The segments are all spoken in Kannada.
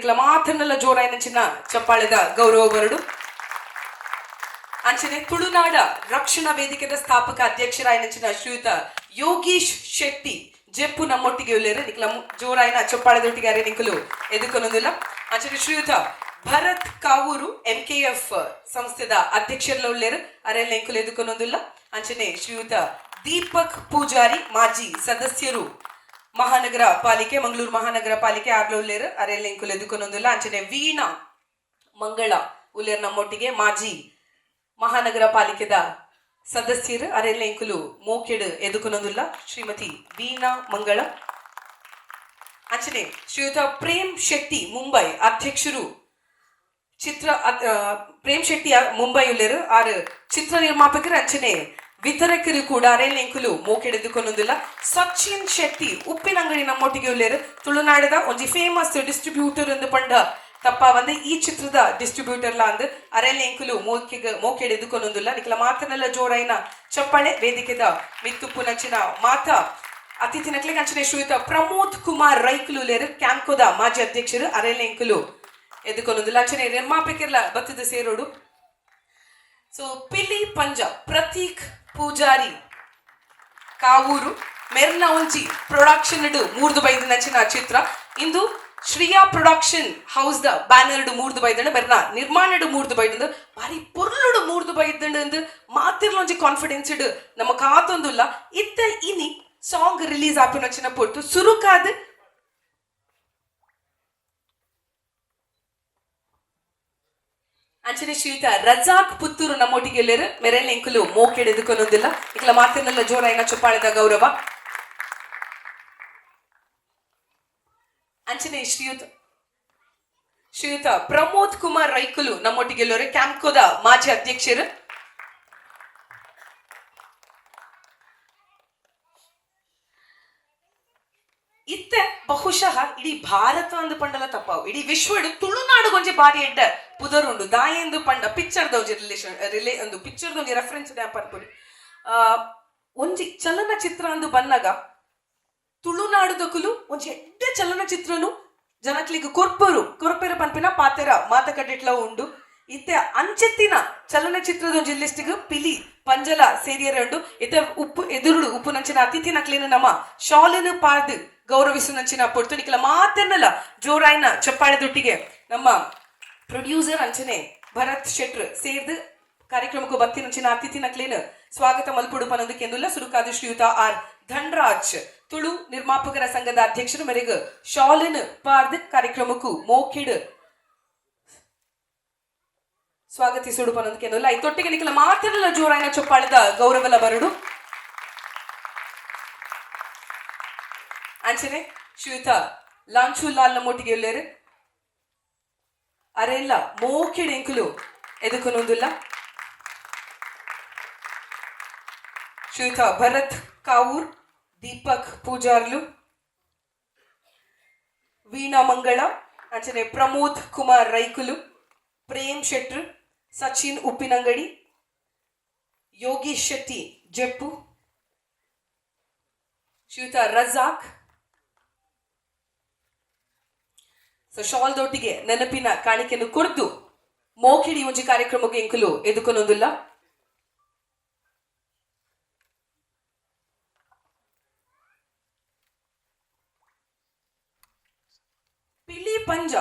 ನಿಖಲ ಮಾತನ್ನೆಲ್ಲ ಜೋರಾಯಿನ ಚಿನ್ನ ಚಪ್ಪಾಳೆದ ಗೌರವ ಬರಡು ಅಂಚನೆ ತುಳುನಾಡ ರಕ್ಷಣಾ ವೇದಿಕೆದ ಸ್ಥಾಪಕ ಅಧ್ಯಕ್ಷರಾಯಿನ ಶ್ರೀಯುತ ಯೋಗೀಶ್ ಶೆಟ್ಟಿ ಜೆಪ್ಪು ನಮ್ಮೊಟ್ಟಿಗೆ ಉಳ್ಳೇರು ನಿಖಲ ಜೋರಾಯಿನ ಚಪ್ಪಾಳೆದೊಟ್ಟಿಗೆ ಅರೆ ನಿಖಲು ಎದುಕೊನೊಂದಿಲ್ಲ ಅಂಚನೆ ಶ್ರೀಯುತ ಭರತ್ ಕಾವೂರು MKF ಸಂಸ್ಥೆದ ಅಧ್ಯಕ್ಷರೆಲ್ಲ ಉಳ್ಳೇರು ಅರೆಲ್ಲ ಎಂಕುಲು ಎದುಕೊನೊಂದಿಲ್ಲ ಅಂಚನೆ ಶ್ರೀಯುತ ದೀಪಕ್ ಪೂಜಾರಿ ಮಾಜಿ ಸದಸ್ಯರು ಮಹಾನಗರ ಪಾಲಿಕೆ ಮಂಗಳೂರು ಮಹಾನಗರ ಪಾಲಿಕೆ ಆರ್ಲ ಉಳ್ಳೇರು ಅರೆಲ್ಲ ಎಂಕುಲು ಎದುಕೊನೊಂದಿಲ್ಲ ಅಂಚನೆ ವೀಣಾ ಮಂಗಳ ಉಳ್ಳೇರು ನಮ್ಮೊಟ್ಟಿಗೆ ಮಾಜಿ ಮಹಾನಗರ ಪಾಲಿಕೆದ ಸದಸ್ಯರು ಅರೆಲ್ಲ ಎಂಕುಲು ಮೋಕೆಡು ಎದುಕೊನೊಂದಿಲ್ಲ ಶ್ರೀಮತಿ ವೀಣಾ ಮಂಗಳ ಅಂಚನೆ ಶ್ರೀಯುತ ಪ್ರೇಮ್ ಶೆಟ್ಟಿ ಮುಂಬೈ ಅಧ್ಯಕ್ಷರು ಪ್ರೇಮ್ ಶೆಟ್ಟಿ ಮುಂಬೈ ಉಳ್ಳೇರು ಆರು ಚಿತ್ರ ನಿರ್ಮಾಪಕರು ಅಂಚನೆ ವಿತರಕರು ಕೂಡ ಅರೆಲ್ಲ ಎಂಕುಲು ಮೋಕೆಡೆದುಕೊನೊಂದಿಲ್ಲ ಸಚಿನ್ ಶೆಟ್ಟಿ ಉಪ್ಪಿನಂಗಡಿ ನಮ್ಮೊಟ್ಟಿಗೆ ಉಳ್ಳೇರು ತುಳುನಾಡದ ಒಂಜಿ ಫೇಮಸ್ ಡಿಸ್ಟ್ರಿಬ್ಯೂಟರ್ ಎಂದು ಪಂಡ ತಪ್ಪ ಬಂದು ಈ ಚಿತ್ರದ ಡಿಸ್ಟ್ರಿಬ್ಯೂಟರ್ಲ ಅಂದು ಅರೆಲ್ಲ ಎಂಕುಲು ಮೋಕೆಡೆದುಕೊನೊಂದಿಲ್ಲ ನಿಖಲ ಮಾತನೆಲ್ಲ ಜೋರಾಯಿನ ಚಪ್ಪಾಳೆ ವೇದಿಕೆದ ಮಿತ್ತುಪ್ಪು ನಂಚಿನ ಮಾತ ಅತಿಥಿ ನಕ್ಲಿಗೆ ಅಂಚನೆ ಶ್ರೀಯುತ ಪ್ರಮೋದ್ ಕುಮಾರ್ ರೈಕುಲು ಉಳ್ಳೇರು ಕ್ಯಾಂಕೋದ ಮಾಜಿ ಅಧ್ಯಕ್ಷರು ಅರೆಲ್ಲ ಎಂಕುಲು ಎದುಕೊನೊಂದಿಲ್ಲ ಅಂಚನೆ ನಿರ್ಮಾಪಕರೆಲ್ಲ ಬತ್ತದ ಸೇರೋಡು ಸೊ ಪಿಲಿ ಪಂಜ ಪ್ರತೀಕ್ ಪೂಜಾರಿ ಕಾವೂರು ಮೆರ್ನ ಒಂಜಿ ಪ್ರೊಡಕ್ಷನ್ ಮೂರ್ದು ಬೈದ ನಂಚಿನ ಚಿತ್ರ ಇಂದು ಶ್ರೀಯಾ ಪ್ರೊಡಕ್ಷನ್ ಹೌಸ್ ದ ಬ್ಯಾನರ್ ಮೂರ್ದು ಬೈದಂಡು ಮೆರ್ನ ನಿರ್ಮಾಣ ಮೂರ್ದು ಬೈದಂಡು ಬಾರಿ ಪೊರ್ಲುಡು ಮೂರ್ದು ಬೈದಂಡು ಮಾತಿರ್ಲ ಒಂಜಿ ಕಾನ್ಫಿಡೆನ್ಸ್ ನಮ್ಮ ಕಾತೊಂದುಲ್ಲ ಇತ್ತ ಇನಿ ಸಾಂಗ್ ರಿಲೀಸ್ ಆಪಿನ ನಚ್ಚಿನ ಪೊರ್ತು ಸುರುಕಾದ ಅಂಚನೆ ಶ್ರೀಯುತ ರಜಾಕ್ ಪುತ್ತೂರು ನಮ್ಮೊಟ್ಟಿಗೆ ಎಲ್ಲೇರು ಮೆರೆಲ್ಲ ಎಂಕುಲು ಮೋಕೆಡೆದುಕೊನೊಂದಿಲ್ಲ ಇಕ್ಲ ಮಾತಿನೆಲ್ಲ ಜೋರಾಯಿನ ಚಪ್ಪಾಳೆದ ಗೌರವ ಅಂಚನೆ ಶ್ರೀಯುತ ಪ್ರಮೋದ್ ಕುಮಾರ್ ರೈಕುಲು ನಮ್ಮೊಟ್ಟಿಗೆ ಎಲ್ಲರು ಕ್ಯಾಂಕೋದ ಮಾಜಿ ಅಧ್ಯಕ್ಷರು ಇತ್ತೆ ಬಹುಶಃ ಇಡೀ ಭಾರತ ಒಂದು ಪಂಡಲ ತಪ್ಪಾವು ಇಡೀ ವಿಶ್ವಡು ತುಳುನಾಡು ಗೊಂಜಿ ಬಾರಿ ಎಡ್ಡ ಪುದರುಂಡು ದಾಯೆಂದು ಪಂಡ ಪಿಕ್ಚರ್ದ ಒಂಜಿ ಒಂದು ಪಿಕ್ಚರ್ದ ಒಂಜಿ ರೆಫರೆನ್ಸ್ ಡ್ಯಾಪ್ ಅನ್ಪುಡು ಒಂಜಿ ಚಲನಚಿತ್ರ ಅಂದು ಬನ್ನಗ ತುಳುನಾಡುದಕುಲು ಒಂಜಿ ಎಡ್ಡ ಚಲನಚಿತ್ರನು ಜನಕ್ಲಿಗೆ ಕೊರ್ಪೆರು ಪನ್ಪಿನ ಪಾತೆರ ಮಾತಕಡ್ಡಿಟ್ಲ ಉಂಡು ಇತ್ತೆ ಅಂಚೆತ್ತಿನ ಚಲನಚಿತ್ರದ ಒಂಜಿ ಲಿಸ್ಟಿಗೆ ಪಿಲಿ ಪಂಜಲ ಸೇರಿಯರುಂಡು ಇತ್ತೆ ಉಪ್ಪು ನಂಚಿನ ಅತಿಥಿ ನಕ್ಲಿನ ನಮ್ಮ ಶಾಲೆನು ಪಾರ್ದು ಗೌರವಿಸು ನಂಚಿನ ಪೊರ್ತು ನಿಖಲ ಮಾತನ್ನಲ್ಲ ಜೋರಾಯಿನ ಚಪ್ಪಾಳೆದೊಟ್ಟಿಗೆ ನಮ್ಮ ಪ್ರೊಡ್ಯೂಸರ್ ಅಂಚನೆ ಭರತ್ ಶೆಟ್ರ್ ಸೇರ್ದು ಕಾರ್ಯಕ್ರಮಕ್ಕೂ ಬತ್ತಿ ನಂಚಿನ ಅತಿಥಿ ನಕ್ಲೇನು ಸ್ವಾಗತ ಮಲ್ಪುಡು ಪನ್ನೊಂದಕ್ಕೆ ಎಂದುಲ್ಲ ಸುರುಕಾದ ಶ್ರೀಯುತ ಆರ್ ಧನ್ರಾಜ್ ತುಳು ನಿರ್ಮಾಪಕರ ಸಂಘದ ಅಧ್ಯಕ್ಷರು ಮೆರೆಗು ಶಾಲೆನು ಪಾರ್ದು ಕಾರ್ಯಕ್ರಮಕ್ಕೂ ಮೋಕಿಡು ಸ್ವಾಗತಿಸುಡು ಪನ್ನೊಂದಕ್ಕೆ ಎಂದುಲ್ಲ ಇದೊಟ್ಟಿಗೆ ನಿಖಲ ಮಾತನ್ನಲ್ಲ ಜೋರಾಯಿನ ಚಪ್ಪಾಳೆದ ಗೌರವಲ ಬರಡು ಅಂಚನೆ ಶ್ರೀಯುತ ಲಾಂಚು ಲಾಲ್ ನಮ್ಮೊಟ್ಟಿಗೆ ಎಲ್ಲೇರು ಅರೆಲ್ಲ ಮೋಕೆಡ್ ಎಂಕುಲು ಎದುಕೊನೊಂದಿಲ್ಲ ಶ್ರೀಯುತ ಭರತ್ ಕಾವೂರ್ ದೀಪಕ್ ಪೂಜಾರ್ಲು ವೀಣಾ ಮಂಗಳ ಅಂಚನೆ ಪ್ರಮೋದ್ ಕುಮಾರ್ ರೈಕುಲು ಪ್ರೇಮ್ ಶೆಟ್ರು ಸಚಿನ್ ಉಪ್ಪಿನಂಗಡಿ ಯೋಗೀಶ್ ಶೆಟ್ಟಿ ಜೆಪ್ಪು ಶ್ರೀಯುತ ರಜಾಕ್ ಶಾಲ್ದೊಟ್ಟಿಗೆ ನೆನಪಿನ ಕಾಣಿಕೆಯನ್ನು ಕೊಡ್ದು ಮೋಕಿಡಿ ಒಂಜಿ ಕಾರ್ಯಕ್ರಮಕ್ಕೆ ಎಂಕುಲು ಎದುಕೊನೊಂದಿಲ್ಲ ಪಿಲಿ ಪಂಜ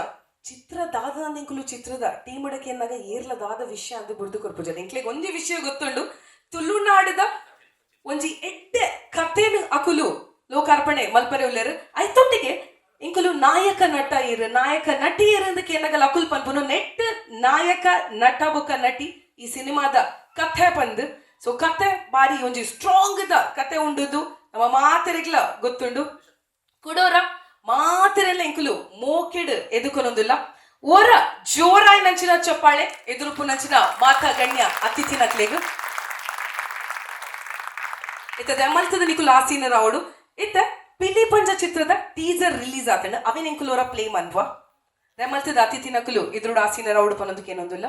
ಚಿತ್ರ ದಾದ ಎಂಕುಲು ಚಿತ್ರದ ಟೀಮಡಕ್ಕೆ ಎನ್ನಾಗ ಏರ್ಲದಾದ ವಿಷಯ ಅಂತ ಬುಡ್ದು ಕೊರ್ಪುಜನ ಎಂಕ್ಲೆಗೆ ಒಂಜಿ ವಿಷಯ ಗೊತ್ತುಂಡು ತುಳುನಾಡದ ಒಂಜಿ ಎಡ್ಡೆ ಕಥೆನು ಅಕುಲು ಲೋಕಾರ್ಪಣೆ ಮಲ್ಪರೆ ಉಳ್ಳೇರು ಐತೊಟ್ಟಿಗೆ ಇಂಕುಲು ನಾಯಕ ನಟಿ ಇರಂದಕ್ಕೆ ಏನಾಗಲ್ಲ ಅಕುಲ್ ಪನ್ಪುನು ನೆಟ್ ನಾಯಕ ನಟ ಬೊಕ್ಕ ನಟಿ ಈ ಸಿನಿಮಾದ ಕಥೆ ಪಂದು ಸೊ ಕಥೆ ಬಾರಿ ಒಂಜಿ ಸ್ಟ್ರಾಂಗ್ ದ ಕಥೆ ಉಂಡುದು ನಮ್ಮ ಮಾತೆರೆಗ್ಲ ಗೊತ್ತುಂಡು ಕುಡೋರ ಮಾತೆರೆಲ್ಲ ಇಂಕುಲು ಮೋಕೆಡ್ ಎದುಕೊನೊಂದಿಲ್ಲ ಓರ ಜೋರಾಯ್ ನಂಚಿನ ಚಪ್ಪಾಳೆ ಎದುರುಪು ನಂಚಿನ ಮಾತಾ ಗಣ್ಯ ಅತಿಥಿ ನಕ್ಲೆಗು ಇತ್ತ ದೆಮ್ಮಲ್ತದ ನಿಕುಲು ಆಸೀನ ರಾವಡು ಇತ್ತ ಪಿಲಿ ಪಂಜ ಚಿತ್ರದ ಟೀಸರ್ ರಿಲೀಸ್ ಆತಂಡ ಅವೇ ನಿಂಕುಲೋರ ಪ್ಲೇ ಮನ್ವಾ ದೆಮ್ಮಲ್ತದ ಅತಿಥಿ ನಕುಲು ಇದ್ರುಡು ಆಸೀನ ರಾವಡು ಪನ್ನೊಂದಕ್ಕೆ ಏನೊಂದಿಲ್ಲ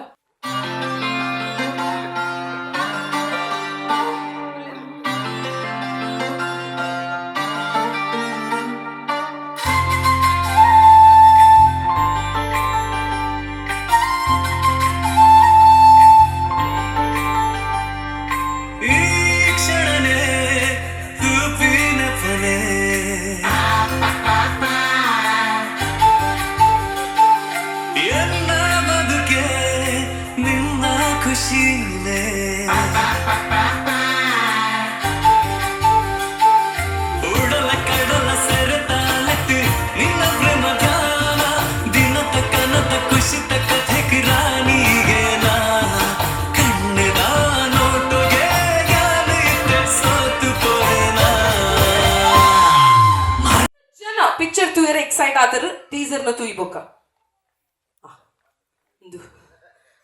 ಒಂಚೂರು ಎಕ್ಸೈಟ್ ಆದರು ಟೀಸರ್ನ ತೂಯ್ಬೋಕ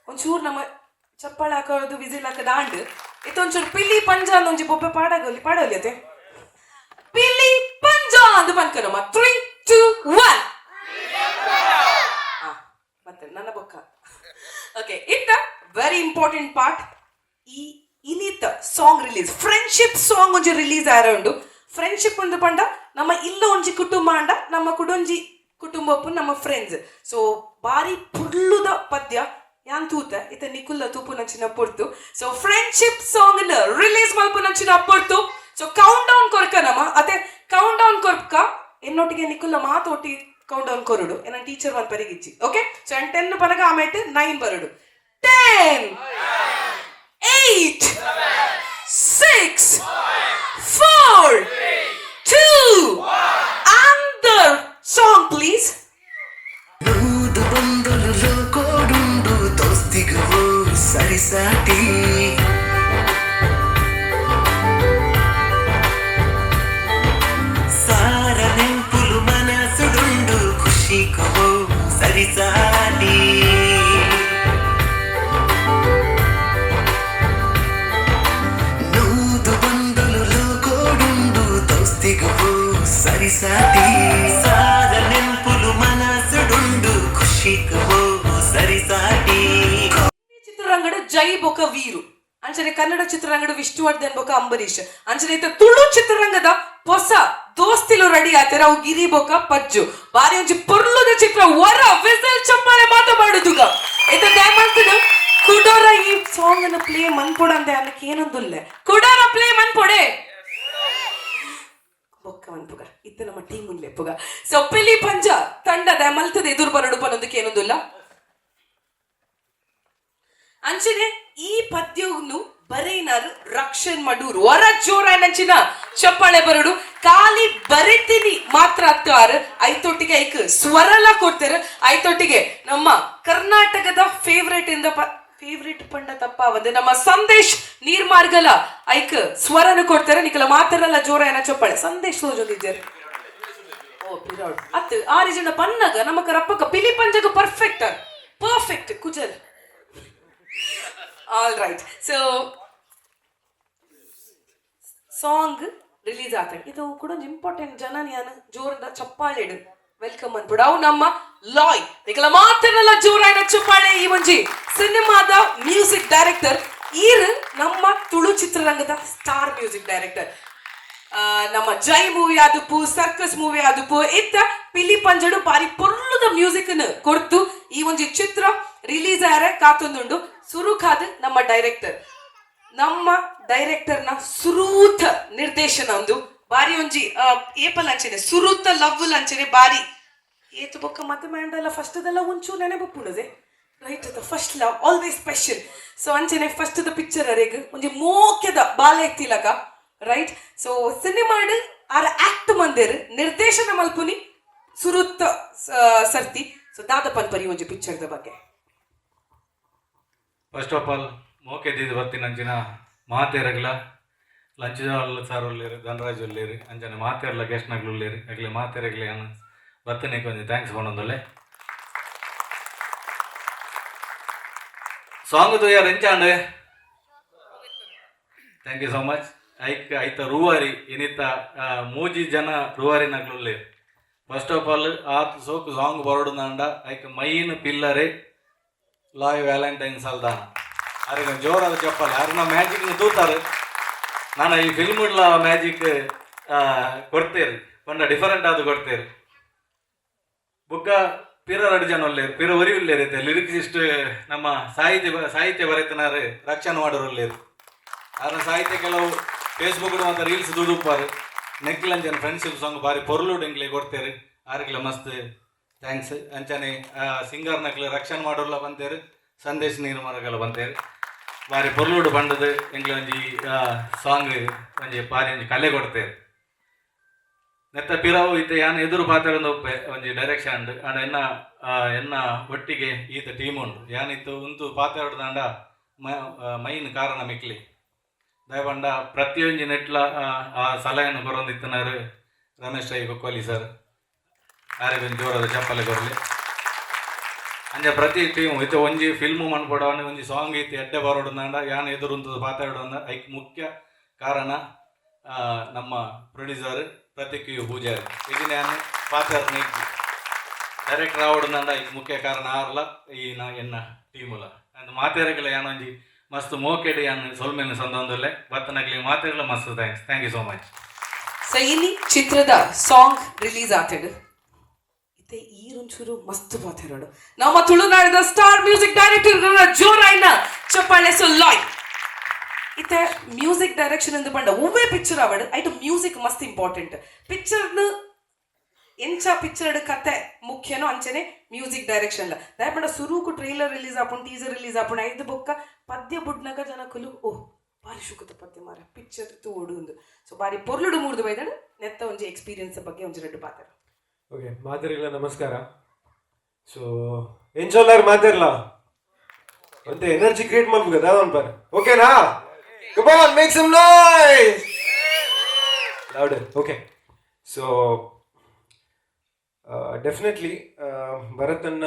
ಒಂಚೂರು ನಮ್ಮ ಚಪ್ಪಾಳೆ ಹಾಕೋದು ವಿಸಿಲ್ ಹಾಕದ ಆಂಡ್ ಇತ್ತೊಂಚೂರು ಪಿಲಿ ಪಂಜ ಒಂಜಿ ಬೊಬ್ಬೆ ಪಾಡೋಲಿ ಅತೆ ಪಿಲಿ ಪಂಜ ಅಂದು ಬಂದ್ಕನಮ್ಮ 3, 2, 1 ಮತ್ತೆ ನನ್ನ ಬೊಕ್ಕ ಓಕೆ ಇತ್ತ ವೆರಿ ಇಂಪಾರ್ಟೆಂಟ್ ಪಾರ್ಟ್ ಈ ಇನ್ನಿತ್ತ ಸಾಂಗ್ ರಿಲೀಸ್ ಫ್ರೆಂಡ್ಶಿಪ್ ಸಾಂಗ್ ಒಂಜಿ ರಿಲೀಸ್ ಆರೋಂಡು ಫ್ರೆಂಡ್ಶಿಪ್ ಒಂದು ಪಂಡ ನಮ್ಮ ಇಲ್ಲ ಒಂಜಿ ಕುಟುಂಬ ಅಂಡ ನಮ್ಮ ಕುಡೊಂಜಿ ಕುಟುಂಬಪ್ಪು ನಮ್ಮ ಫ್ರೆಂಡ್ಸ್ ಸೊ ಬಾರಿ ಪುರ್ಲುದ ಪದ್ಯ ಯಾನ್ ತೂತ ಇತ ನಿಕುಲ್ಲ ತೂಪು ನಂಚಿನ ಪೊರ್ತು ಸೊ ಫ್ರೆಂಡ್ಶಿಪ್ ಸಾಂಗ್ ನ ರಿಲೀಸ್ ಮಲ್ಪು ನಂಚಿನ ಪೊರ್ತು ಸೊ ಕೌಂಟ್ ಡೌನ್ ಕೊರ್ಕ ನಮ್ಮ ಅತೆ ಕೌಂಟ್ ಡೌನ್ ಕೊರ್ಕ ಎನ್ನೊಟ್ಟಿಗೆ ನಿಕುಲ್ಲ ಮಾತೊಟ್ಟಿ ಕೌಂಟ್ ಡೌನ್ ಕೊರುಡು ಎನ್ನ ಟೀಚರ್ ಒಂದು ಪರಿಗಿಚ್ಚಿ ಓಕೆ ಸೊ 10 ಪನಗ ಆಮೇಲೆ 9 ಬರುಡು 10 8 6 4 2 and the song please సరిసాటి సార నెంపులు మనసుడుండు ఖుషికో సరిసాటి నూదు బందులు కోడుండు దోస్తిగో సరిసాటి సార నెంపులు మనసుడుండు ఖుషికో సరిసాటి ಚಿತ್ರರಂಗದ ಜೈ ಬೊಕ ವೀರು ಅಂಚನೆ ಕನ್ನಡ ಚಿತ್ರರಂಗದ ವಿಷ್ಣುವರ್ಧನ್ ಬೊಕ ಅಂಬರೀಷ್ ಅಂಚನೆ ತುಳು ಚಿತ್ರರಂಗದ ಹೊಸ ದೋಸ್ತಿಲು ರೆಡಿ ಆತರ ಅವು ಗಿರಿ ಬೊಕ ಪಜ್ಜು ಬಾರಿ ಒಂಜಿ ಪೊರ್ಲುದ ಚಿತ್ರ ವರ ವಿಸಲ್ ಚಪ್ಪಾಳೆ ಮಾತಾಡುದುಗ ಇದು ದಯಮಾಡ್ತಿಡು ಕುಡೋರ ಈ ಸಾಂಗ್ ಅನ್ನು ಪ್ಲೇ ಮನ್ಪೊಡ ಅಂದೆ ಅನ್ನಕ್ಕೆ ಏನೊಂದುಲ್ಲೆ ಕುಡೋರ ಪ್ಲೇ ಮನ್ಪೊಡೆ ಬೊಕ್ಕ ಮನ್ಪುಗ ಇತ್ತ ನಮ್ಮ ಟೀಮ್ ಉನ್ಲೆ ಪುಗ ಸೊ ಪಿಲಿ ಪಂಜ ತಂಡದ ಮಲ್ತದ ಎದುರು ಬರಡು ಪನ್ನೊಂದಕ್ಕೆ ಏನೊಂದುಲ್ಲ ಅಂಚನೆ ಈ ಪದ್ಯವನ್ನು ಬರೀನಾರು ರಕ್ಷಣ್ ಮಾಡೂರು ಹೊರ ಜೋರ ನಂಚಿನ ಚಪ್ಪಾಳೆ ಬರಡು ಖಾಲಿ ಬರಿತೀನಿ ಮಾತ್ರ ಹತ್ತಾರು ಐತೊಟ್ಟಿಗೆ ಐಕ್ ಸ್ವರಲ ಕೊಡ್ತಾರೆ ಐತೊಟ್ಟಿಗೆ ನಮ್ಮ ಕರ್ನಾಟಕದ ಫೇವ್ರೇಟ್ ಪಂಡ ತಪ್ಪ ಒಂದು ನಮ್ಮ ಸಂದೇಶ್ ನೀರ್ಮಾರ್ಗಲ ಐಕ್ ಸ್ವರನ ಕೊಡ್ತಾರೆ ನಿಕಲ ಮಾತಾಡಲ್ಲ ಜೋರ ಏನ ಚಪ್ಪಾಳೆ ಸಂದೇಶ್ ಸೋಜೊಂದಿದ್ದಾರೆ ಓ ಪಿರಾಡ್ ಅತ್ 6 ಜನ ಪನ್ನಗ ನಮಕ ರಪ್ಪಕ ಪಿಲಿ ಪಂಜಗ ಪರ್ಫೆಕ್ಟ್ ಕುಜಲ್ all right so song release ಆಗ್ತದೆ ಇದು ಕೂಡ ಒಂದು ಇಂಪಾರ್ಟೆಂಟ್ ಜನ ನಾನು ಜೋರದ ಚಪ್ಪಾಳೆ ಇಡು ವೆಲ್ಕಮ್ ಅನ್ಬಿಡು ಅವು ನಮ್ಮ ಲಾಯ್ ನಿಕಲ ಮಾತನ್ನೆಲ್ಲ ಜೋರಾಯಿನ ಚಪ್ಪಾಳೆ ಈ ಒಂಜಿ ಸಿನಿಮಾದ ಮ್ಯೂಸಿಕ್ ಡೈರೆಕ್ಟರ್ ಈರ್ ನಮ್ಮ ತುಳು ಚಿತ್ರರಂಗದ ಸ್ಟಾರ್ ಮ್ಯೂಸಿಕ್ ಡೈರೆಕ್ಟರ್ ನಮ್ಮ ಜೈ ಮೂವಿ ಆದುಪ್ಪು ಸರ್ಕಸ್ ಮೂವಿ ಆದುಪ್ಪು ಇತ್ತ ಪಿಲಿ ಪಂಜಡು ಬಾರಿ ಪೊರ್ಲುದ ಮ್ಯೂಸಿಕ್ ಕೊಡ್ತು ಈ ಒಂಜಿ ಚಿತ್ರ ರಿಲೀಸ್ ಆರೆ ಕಾತೊಂದುಂಡು ಸುರುಖಾದ್ ನಮ್ಮ ಡೈರೆಕ್ಟರ್ನ ಸುರೂತ ನಿರ್ದೇಶನ ಒಂದು ಬಾರಿ ಒಂಜಿ ಏಪಲ್ ಅಂಚನೆ ಸುರೂತ ಲವ್ ಅಂಚನೆ ಬಾರಿ ಏತು ಬೊಕ್ಕ ಮತ್ತೆ ಮ್ಯಾಂಡಲ್ಲ ಫಸ್ಟ್ ಅದೆಲ್ಲ ಒಂಚೂ ನೆನೆ ಬಪ್ಪುಣದೆ right the first love always special so ಅಂಚನೆ ಫಸ್ಟ್ ದ ಪಿಕ್ಚರ್ ಅರೆಗ್ ಒಂಜಿ ಮೋಕ್ಯದ ಬಾಲ ಎತ್ತಿಲಕ ರೈಟ್ ಸೊ ಸಿನಿಮಾಡ್ ಆರ ಆಕ್ಟ್ ಮಂದೇರ್ ನಿರ್ದೇಶನ ಮಲ್ಪುನಿ ಸುರೂತ ಸರ್ತಿ ಸೊ ದಾದ ಪನ್ಪರಿ ಒಂಜಿ ಪಿಕ್ಚರ್ದ ಬಗ್ಗೆ ಫಸ್ಟ್ ಆಫ್ ಆಲ್ ಮೋಕೆ ದೀದು ಬರ್ತಿನಂಚಿನ ಮಾತೇರಗ್ಲ ಲಂಚದ ಸಾರ್ ಒಳ್ಳೇರು ಧನರಾಜ್ ಒಳ್ಳೇರು ಅಂಚನೆ ಮಾತೇರ್ಲ ಗೆಸ್ಟ್ನಾಗ್ಲು ಒಳ್ಳೇರು ಆಗಲೇ ಮಾತೇರಗ್ಲೆ ಅನ್ನ ಬರ್ತಿನಿಗೆ ಒಂದು ಥ್ಯಾಂಕ್ಸ್ ಕೊನೊಂದೊಳ್ಳೆ ಸಾಂಗ್ ತುಯ್ಯಾರ ಎಂಚಾಂಡ್ ಥ್ಯಾಂಕ್ ಯು ಸೋ ಮಚ್ ಐತ ರೂವಾರಿ ಏನಿತ್ತ ಮೂಜಿ ಜನ ರೂವಾರಿನಾಗ್ಲು ಒಳ್ಳೇರು ಫಸ್ಟ್ ಆಫ್ ಆಲ್ ಆತ್ ಸೋಕು ಸಾಂಗ್ ಬರೋಡುಂದ ಐಕ್ ಮೈನ್ ಪಿಲ್ಲರೇ ಲಾಯ್ ವ್ಯಾಲೆಂಟೈನ್ಸ್ ಅಲ್ದಾನ ಅವ್ರಿಗೆ ಜೋರಾದ ಚಪ್ಪಲ್ಲ ಯಾರನ್ನ ಮ್ಯಾಜಿಕ್ನ ತೂತಾರೆ ನಾನು ಈ ಫಿಲ್ಮ್ಲ ಮ್ಯಾಜಿಕ್ ಕೊಡ್ತೇರಿ ಪಂಡ ಡಿಫರೆಂಟ್ ಆದ ಕೊಡ್ತೇರಿ ಬುಕ್ಕ ಪಿರ 2 ಜನ ಒಳ್ಳೆಯರು ಪಿರ ಒರಿ ಒಳ್ಳೆಯರೈತೆ ಲಿರಿಕ್ಸಿಸ್ಟ್ ನಮ್ಮ ಸಾಹಿತ್ಯ ಬರೆತನಾರು ರಕ್ಷಣೆ ಮಾಡೋರು ಒಳ್ಳೆಯರು ಅವ್ರ ಸಾಹಿತ್ಯ ಕೆಲವು ಫೇಸ್ಬುಕ್ ಮತ್ತು ರೀಲ್ಸ್ ದುಡುಪಾರು ನೆಕ್ಲಂಜನ ಫ್ರೆಂಡ್ಶಿಪ್ ಸಾಂಗ್ ಬಾರಿ ಪೊರ್ಲುಡು ಎಂಗ್ಲೆ ಕೊಡ್ತೇರಿ ಆರ್ಗ್ಲ ಮಸ್ತ್ ಥ್ಯಾಂಕ್ಸ್ ಅಂಚನೆ ಸಿಂಗರ್ ನಕ್ಲೆ ರಕ್ಷಣೆ ಮಾಡೋಲ್ಲ ಬಂತೇರು ಸಂದೇಶ್ ನೀರ್ಮಾರ್ಗಲ ಬಂತೇರು ಬಾರಿ ಪೊರ್ಲುಡು ಬಂಡದು ಎಂಗ್ಲೆ ಒಂಜಿ ಸಾಂಗ್ ಒಂಜಿ ಬಾರಿ ಒಂಜಿ ಕಲೆ ಕೊಡ್ತೇರು ನೆತ್ತ ಪಿರಾವು ಈತ ಯಾನ್ ಎದುರು ಪಾತಾಡೊಂದು ಒಪ್ಪೆ ಒಂಜಿ ಡೈರೆಕ್ಷನ್ ಉಂಡು ಆಂಡ ಎನ್ನ ಒಟ್ಟಿಗೆ ಈತ ಟೀಮ್ ಉಂಡು ಯಾನಿತ್ತು ಉಂತು ಪಾತಾಡೋದಂಡ ಮೈನ್ ಕಾರಣ ಮಿಕ್ಲಿ ದಯಪಂಡ ಪ್ರತಿಯೊಂಜಿ ನೆಟ್ಲ ಆ ಸಲಹೆಯನ್ನು ಕೊರೊಂದಿತ್ತನಾರು ರಮೇಶ್ ರೈ ಕೊಕ್ಕೋಲಿ ಸರ್ ಯಾರಿಗೊಂದು ಜೋರಾದ ಚಪ್ಪಲೆ ಕೊರಲಿ ಅಂಜ ಪ್ರತಿ ಟೀಮ್ ಇತ್ತು ಒಂಜಿ ಫಿಲ್ಮು ಮನ್ಪಡವನ್ನ ಒಂಜಿ ಸಾಂಗ್ ಇತ್ತು ಎಡ್ಡೆ ಬರೋಡಂದ ಯಾನ್ ಎದುರುಂತದ ಪಾತಾಡೋದ ಐಕ್ ಮುಖ್ಯ ಕಾರಣ ನಮ್ಮ ಪ್ರೊಡ್ಯೂಸರ್ ಪ್ರತೀಕ್ ಪೂಜಾರಿ ಈಗ ನಾನು ಪಾತಾಡ್ನಿ ಡೈರೆಕ್ಟರ್ ಆವಡಂದ ಐಕ್ ಮುಖ್ಯ ಕಾರಣ ಆರ್ಲ ಈ ಎನ್ನ ಟೀಮುಲ ಅಂದ್ ಮಾತೇರಗಳ ಯಾನೊಂಜಿ ಮಸ್ತ್ ಮೋಕೆಡ್ ಯಾನ್ ಸೊಲ್ಮೇನ ಸಂದೊಂದುಲ್ಲೆ ಬತ್ತನಗ್ಲಿ ಮಾತೇರಲ ಮಸ್ತ್ thank you so much. So ಇಲ್ಲಿ ಚಿತ್ರದ ಸಾಂಗ್ ರಿಲೀಸ್ ಆತಡು ಇತ್ತೆ ಈರೊಂಚೂರು ಮಸ್ತ್ ಪಾತೆರಡು ನಮ್ಮ ತುಳುನಾಡಿದ ಸ್ಟಾರ್ ಮ್ಯೂಸಿಕ್ ಡೈರೆಕ್ಟರ್ ಜೋರಾಯ್ನ ಚಪ್ಪಾಳೆ ಲಾಯ್ ಇತ್ತೆ ಮ್ಯೂಸಿಕ್ ಡೈರೆಕ್ಷನ್ ಎಂದು ಪಂಡ ಒವ್ವೇ ಪಿಕ್ಚರ್ ಆವಡು ಐಟು ಮ್ಯೂಸಿಕ್ ಮಸ್ತ್ ಇಂಪಾರ್ಟೆಂಟ್ ಪಿಕ್ಚರ್ನ ಎಂಚ ಪಿಕ್ಚರ್ಡ್ ಕತೆ ಮುಖ್ಯನೋ ಅಂಚನೆ ಮ್ಯೂಸಿಕ್ ಡೈರೆಕ್ಷನ್ ದಯಪಂಡ ಸುರುಕು ಟ್ರೈಲರ್ ರಿಲೀಸ್ ಆಪುಂಡು ಟೀಸರ್ ರಿಲೀಸ್ ಆಪುಂಡು ಐದು ಬೊಕ್ಕ ಪದ್ಯ ಬುಡ್ನಗ ಜನಕುಲು ಓಹ್ ಬಾರಿ ಶುಕುತ ಪದ್ಯ ಮಾರ ಪಿಕ್ಚರ್ ತೋಡು ಒಂದು ಸೊ ಬಾರಿ ಪೊರ್ಲುಡು ಮೂರ್ದು ಬೈದಡು ನೆತ್ತ ಒಂಜಿ ಎಕ್ಸ್ಪೀರಿಯನ್ಸ್ ಬಗ್ಗೆ ಒಂಜಿ ರೆಡ್ಡು ಪಾತ್ರ. ಓಕೆ ಮಾತಾರಿಲ್ಲ ನಮಸ್ಕಾರ. ಸೊ ಎಂಚೋಲ್ಲಾರು ಮಾತಾರಲ್ಲ ಮತ್ತೆ ಎನರ್ಜಿ ಕ್ರಿಯೇಟ್ ಮಾಡ್ಬೇಕು ಅದ ಅನ್ಪಾರ ಓಕೆನಾ come on make some noise louder okay. So definitely ಭರತನ್ನ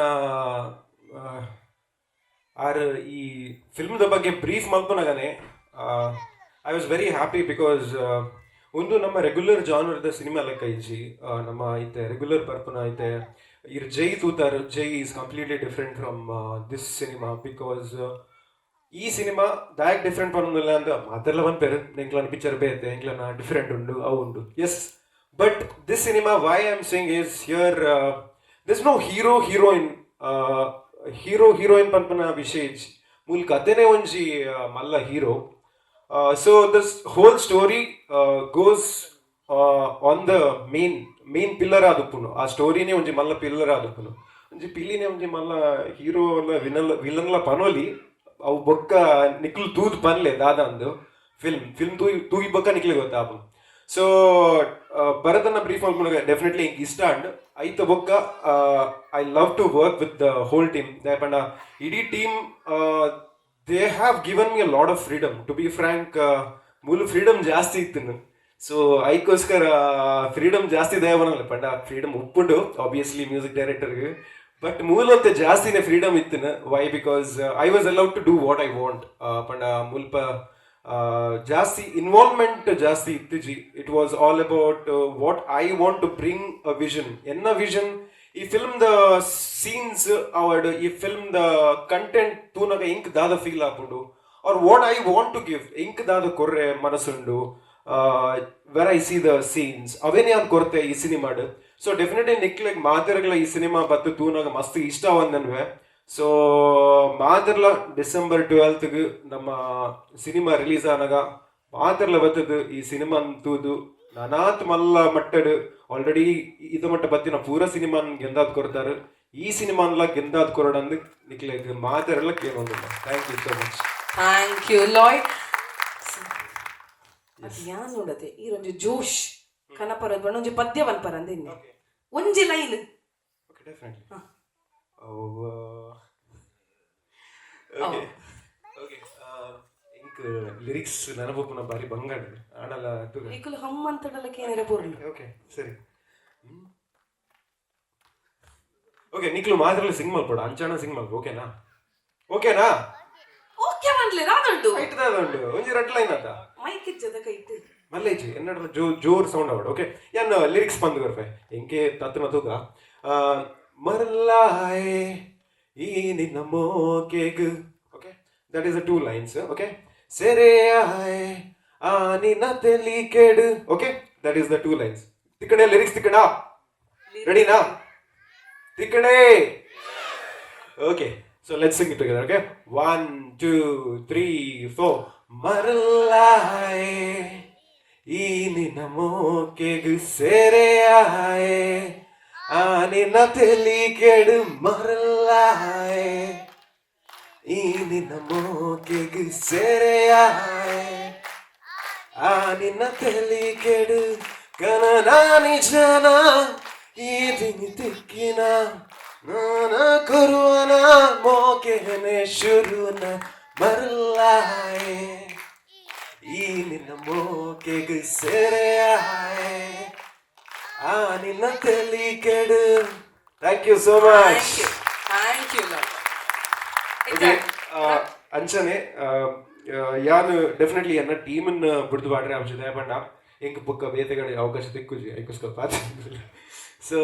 ಆರ್ ಈ ಫಿಲ್ಮ್ದ ಬಗ್ಗೆ ಬ್ರೀಫ್ ಮಾಡ್ಕೊಂಡಾಗನೆ I was very happy because ಒಂದು ನಮ್ಮ ರೆಗ್ಯುಲರ್ ಜಾನರ್ದ ಸಿನಿಮಾ ಲೆಕ್ಕ ಇಜ್ಜಿ ನಮ್ಮ ಐತೆ ರೆಗ್ಯುಲರ್ ಪರ್ಪನ ಐತೆ ಇರ್ ಜೈ ತೂತಾರ್ Jai is completely different from this cinema because ಈ ಸಿನಿಮಾ ದಾಯಕ್ ಡಿಫ್ರೆಂಟ್ ಪನ್ನೊಂದಿಲ್ಲ ಅಂತ ಮಾತೆಲ್ಲ ಬಂದ್ಪೇರು ಎಂಕ್ಲನ ಪಿಕ್ಚರ್ ಬೇತೆ ಎಂಕ್ಲನ ಡಿಫ್ರೆಂಟ್ ಉಂಡು ಅವು ಉಂಡು S. But this cinema, why I'm saying is here, there's no heroine panpana vishej. Mul katene onji malla hero. So this whole story goes on the main pillar adupunu. Aa story ne onji malla pillar adupunu. Onji pili ne onji malla hero la villain la panoli. Avu bokka niklu dood panle dada andu film toogi bokka nikle gotta. So ಭರತನ ಬ್ರೀಫ್ ಮಾಡ್ಕೊಂಡಾಗ ಡೆಫಿನೆಟ್ಲಿ ಹಿಂಗೆ ಇಷ್ಟ ಅಂಡ್ ಐತ ಬೊಕ್ಕ I love to work with the whole team ದಯಪಂಡ ಇಡೀ team they have given me a lot of freedom to be frank ಮೂಲ ಫ್ರೀಡಮ್ ಜಾಸ್ತಿ ಇತ್ತು. ಸೊ ಐಕೋಸ್ಕರ ಫ್ರೀಡಮ್ ಜಾಸ್ತಿ ದಯಬನಲ್ಲ ಪಂಡ ಫ್ರೀಡಮ್ ಉಪ್ಪುಂಡು ಆಬ್ವಿಯಸ್ಲಿ ಮ್ಯೂಸಿಕ್ ಡೈರೆಕ್ಟರ್ಗೆ ಬಟ್ ಮೂಲಂತೆ ಜಾಸ್ತಿನೇ ಫ್ರೀಡಮ್ ಇತ್ತು. Why because I was allowed to do what I want ಪಂಡ ಮುಲ್ಪ ಜಾಸ್ತಿ ಇನ್ವಾಲ್ವ್ಮೆಂಟ್ ಜಾಸ್ತಿ ಇತ್ತಿಜಿ. It was all about what I want to bring a vision ಎನ್ನ ವಿಷನ್ ಈ ಫಿಲ್ಮ್ ದ ಸೀನ್ಸ್ ಅವಡ್ ಈ ಫಿಲ್ಮ್ ದ ಕಂಟೆಂಟ್ ತೂನಗ ಇಂಕ್ ದಾದ ಫೀಲ್ ಆಪುಂಡು or what I want to give ಇಂಕ್ ದಾದ ಕೊರ್ರೆ ಮನಸ್ಸುಂಡು where I see the scenes ಅವೇನೇ ಅದು ಕೊರತೆ ಈ ಸಿನಿಮಾಡ್. ಸೊ ಡೆಫಿನೆಟ್ಲಿ ನಿಕ್ಲೆಗ್ ಮಾತೆರಗಳ ಈ ಸಿನಿಮಾ ಬತ್ತು ತೂನಗ ಮಸ್ತ್ ಇಷ್ಟ ಒಂದನ್ವೆ. ಸೊ ಮಾತೆರ್ಲ ಡಿಸೆಂಬರ್ 12th ನಮ್ಮ ಸಿನಿಮಾ ರಿಲೀಸ್ ಆನಾಗ ಮಾತೆರ್ಲ ಬತ್ತದು ಈ ಸಿನಿಮಾ ಅಂತೂದು ನಾನಾತ್ ಮಲ್ಲ ಮಟ್ಟಡ್ ಆಲ್ರೆಡಿ ಇದ ಮಟ್ಟ ಬತ್ತಿನ ಪೂರ ಸಿನಿಮಾನ್ ಗೆಂದಾದ್ ಕೊಡ್ತಾರೆ ಈ ಸಿನಿಮಾನ್ಲ ಗೆಂದಾದ್ ಕೊರಡಂದು ನಿಕ್ಲೆಗ್ ಮಾತೆರಲ್ಲ ಕೇಳೋದಿಲ್ಲ. Thank you so much. Thank you Loy. ಅದು ಯಾನ್ ನೋಡತೆ ಈ ಒಂಜಿ ಜೋಶ್ ಕನಪರದ ಬಣ್ಣ ಒಂಜಿ ಪದ್ಯ ಬನ್ಪರ ಅಂದೆ ಒಂಜಿ ಲೈನ್ ಓಕೆ ಡೆಫಿನೆಟ್ಲಿ ಇಂಕ್ ಲಿರಿಕ್ಸ್ ನನಪುನ ಬಾರಿ ಬಂಗಾಡ ಆಡಲ ಈಕಲು ಹಮ್ ಅಂತಡಲಕ್ಕೆ ಏನಾರ ಪೂರ್ಣ ಓಕೆ ಸರಿ ಓಕೆ ನಿಕ್ಲು ಮಾತ್ರಲ್ಲ ಸಿಂಗ್ ಮಲ್ಪಡ ಅಂಚಾಣ ಸಿಂಗ್ ಮಲ್ಪ ಓಕೆನಾ ಓಕೆನಾ ಓಕೆ ಮನ್ಲೆ ರಾದುಂಡು ಐಟದಾದುಂಡು ಒಂಜಿ ರೆಡ್ ಲೈನ್ ಆತ ಮೈಕ್ ಇಜ್ಜದ ಕೈಟ್ ಮಲ್ಲೇಜಿ ಎನ್ನಡ ಜೋರ್ ಸೌಂಡ್ ಆವಡು ಓಕೆ ಯಾನ್ ಲಿರಿಕ್ಸ್ ಬಂದು ಬರ್ಪೆ ಎಂಕೆ ತತ್ತನ ತೂಗ ಮರಲಾಯೆ ಈ ನಿನ್ನ ಮೋಕೆಗ್ okay that is 2 lines okay ಸೆರೆಯಾಯೆ ಆ ನಿನ್ನ ತಲಿ ಕೆಡು ಓಕೆ ದಟ್ ಈಸ್ 2 lines ತಿಕ್ಕಡೆ ಲಿರಿಕ್ಸ್ ತಿಕ್ಕಡ ರೆಡಿನಾ ತಿಕ್ಕಡೆ okay so let's sing it together okay 1 2 3 4 ಮರಲಾಯೆ ಈ ನಿನ್ನ ಮೋಕೆಗ್ ಸೆರೆಯಾಯೆ ಆ ನಿನ್ನ ತಲಿ ಕೆಡು ಮರಲಾಯೆ ಈ ನಿನ್ನ ಮೋಕೆಗ್ ಸೆರೆಯಾಯೆ ಆ ನಿನ್ನ ತಲಿ ಕೆಡು ಕನನಾನಿ ಜನ ಈ ದಿನಿ ತಿಕ್ಕಿನ ನಾನ ಕೊರುವನ ಮೋಕೆನೆ ಶುರುನ ಮರಲಾಯೆ ಈ ನಿನ್ನ ಮೋಕೆಗ್ ಸೆರೆಯಾಯೆ ಆ ನಿನ್ನ ತಲಿ ಕೆಡು. Thank you so much. Thank you ಅಂಚನೆ ಯಾನು ಡೆಫಿನೆಟ್ಲಿ ಎನ್ನ ಟೀಮನ್ನು ಬಿಡ್ದು ಬಾಡ್ರೆ ಅವಶ್ಯ ದಯಪಂಡ ಎಂಕ್ ಪುಕ್ಕ ಬೇತೆಗಡೆ ಅವಕಾಶ ತಿಕ್ಕುಜಿ ಐಕೋಸ್ಕರ ಪಾತ. ಸೊ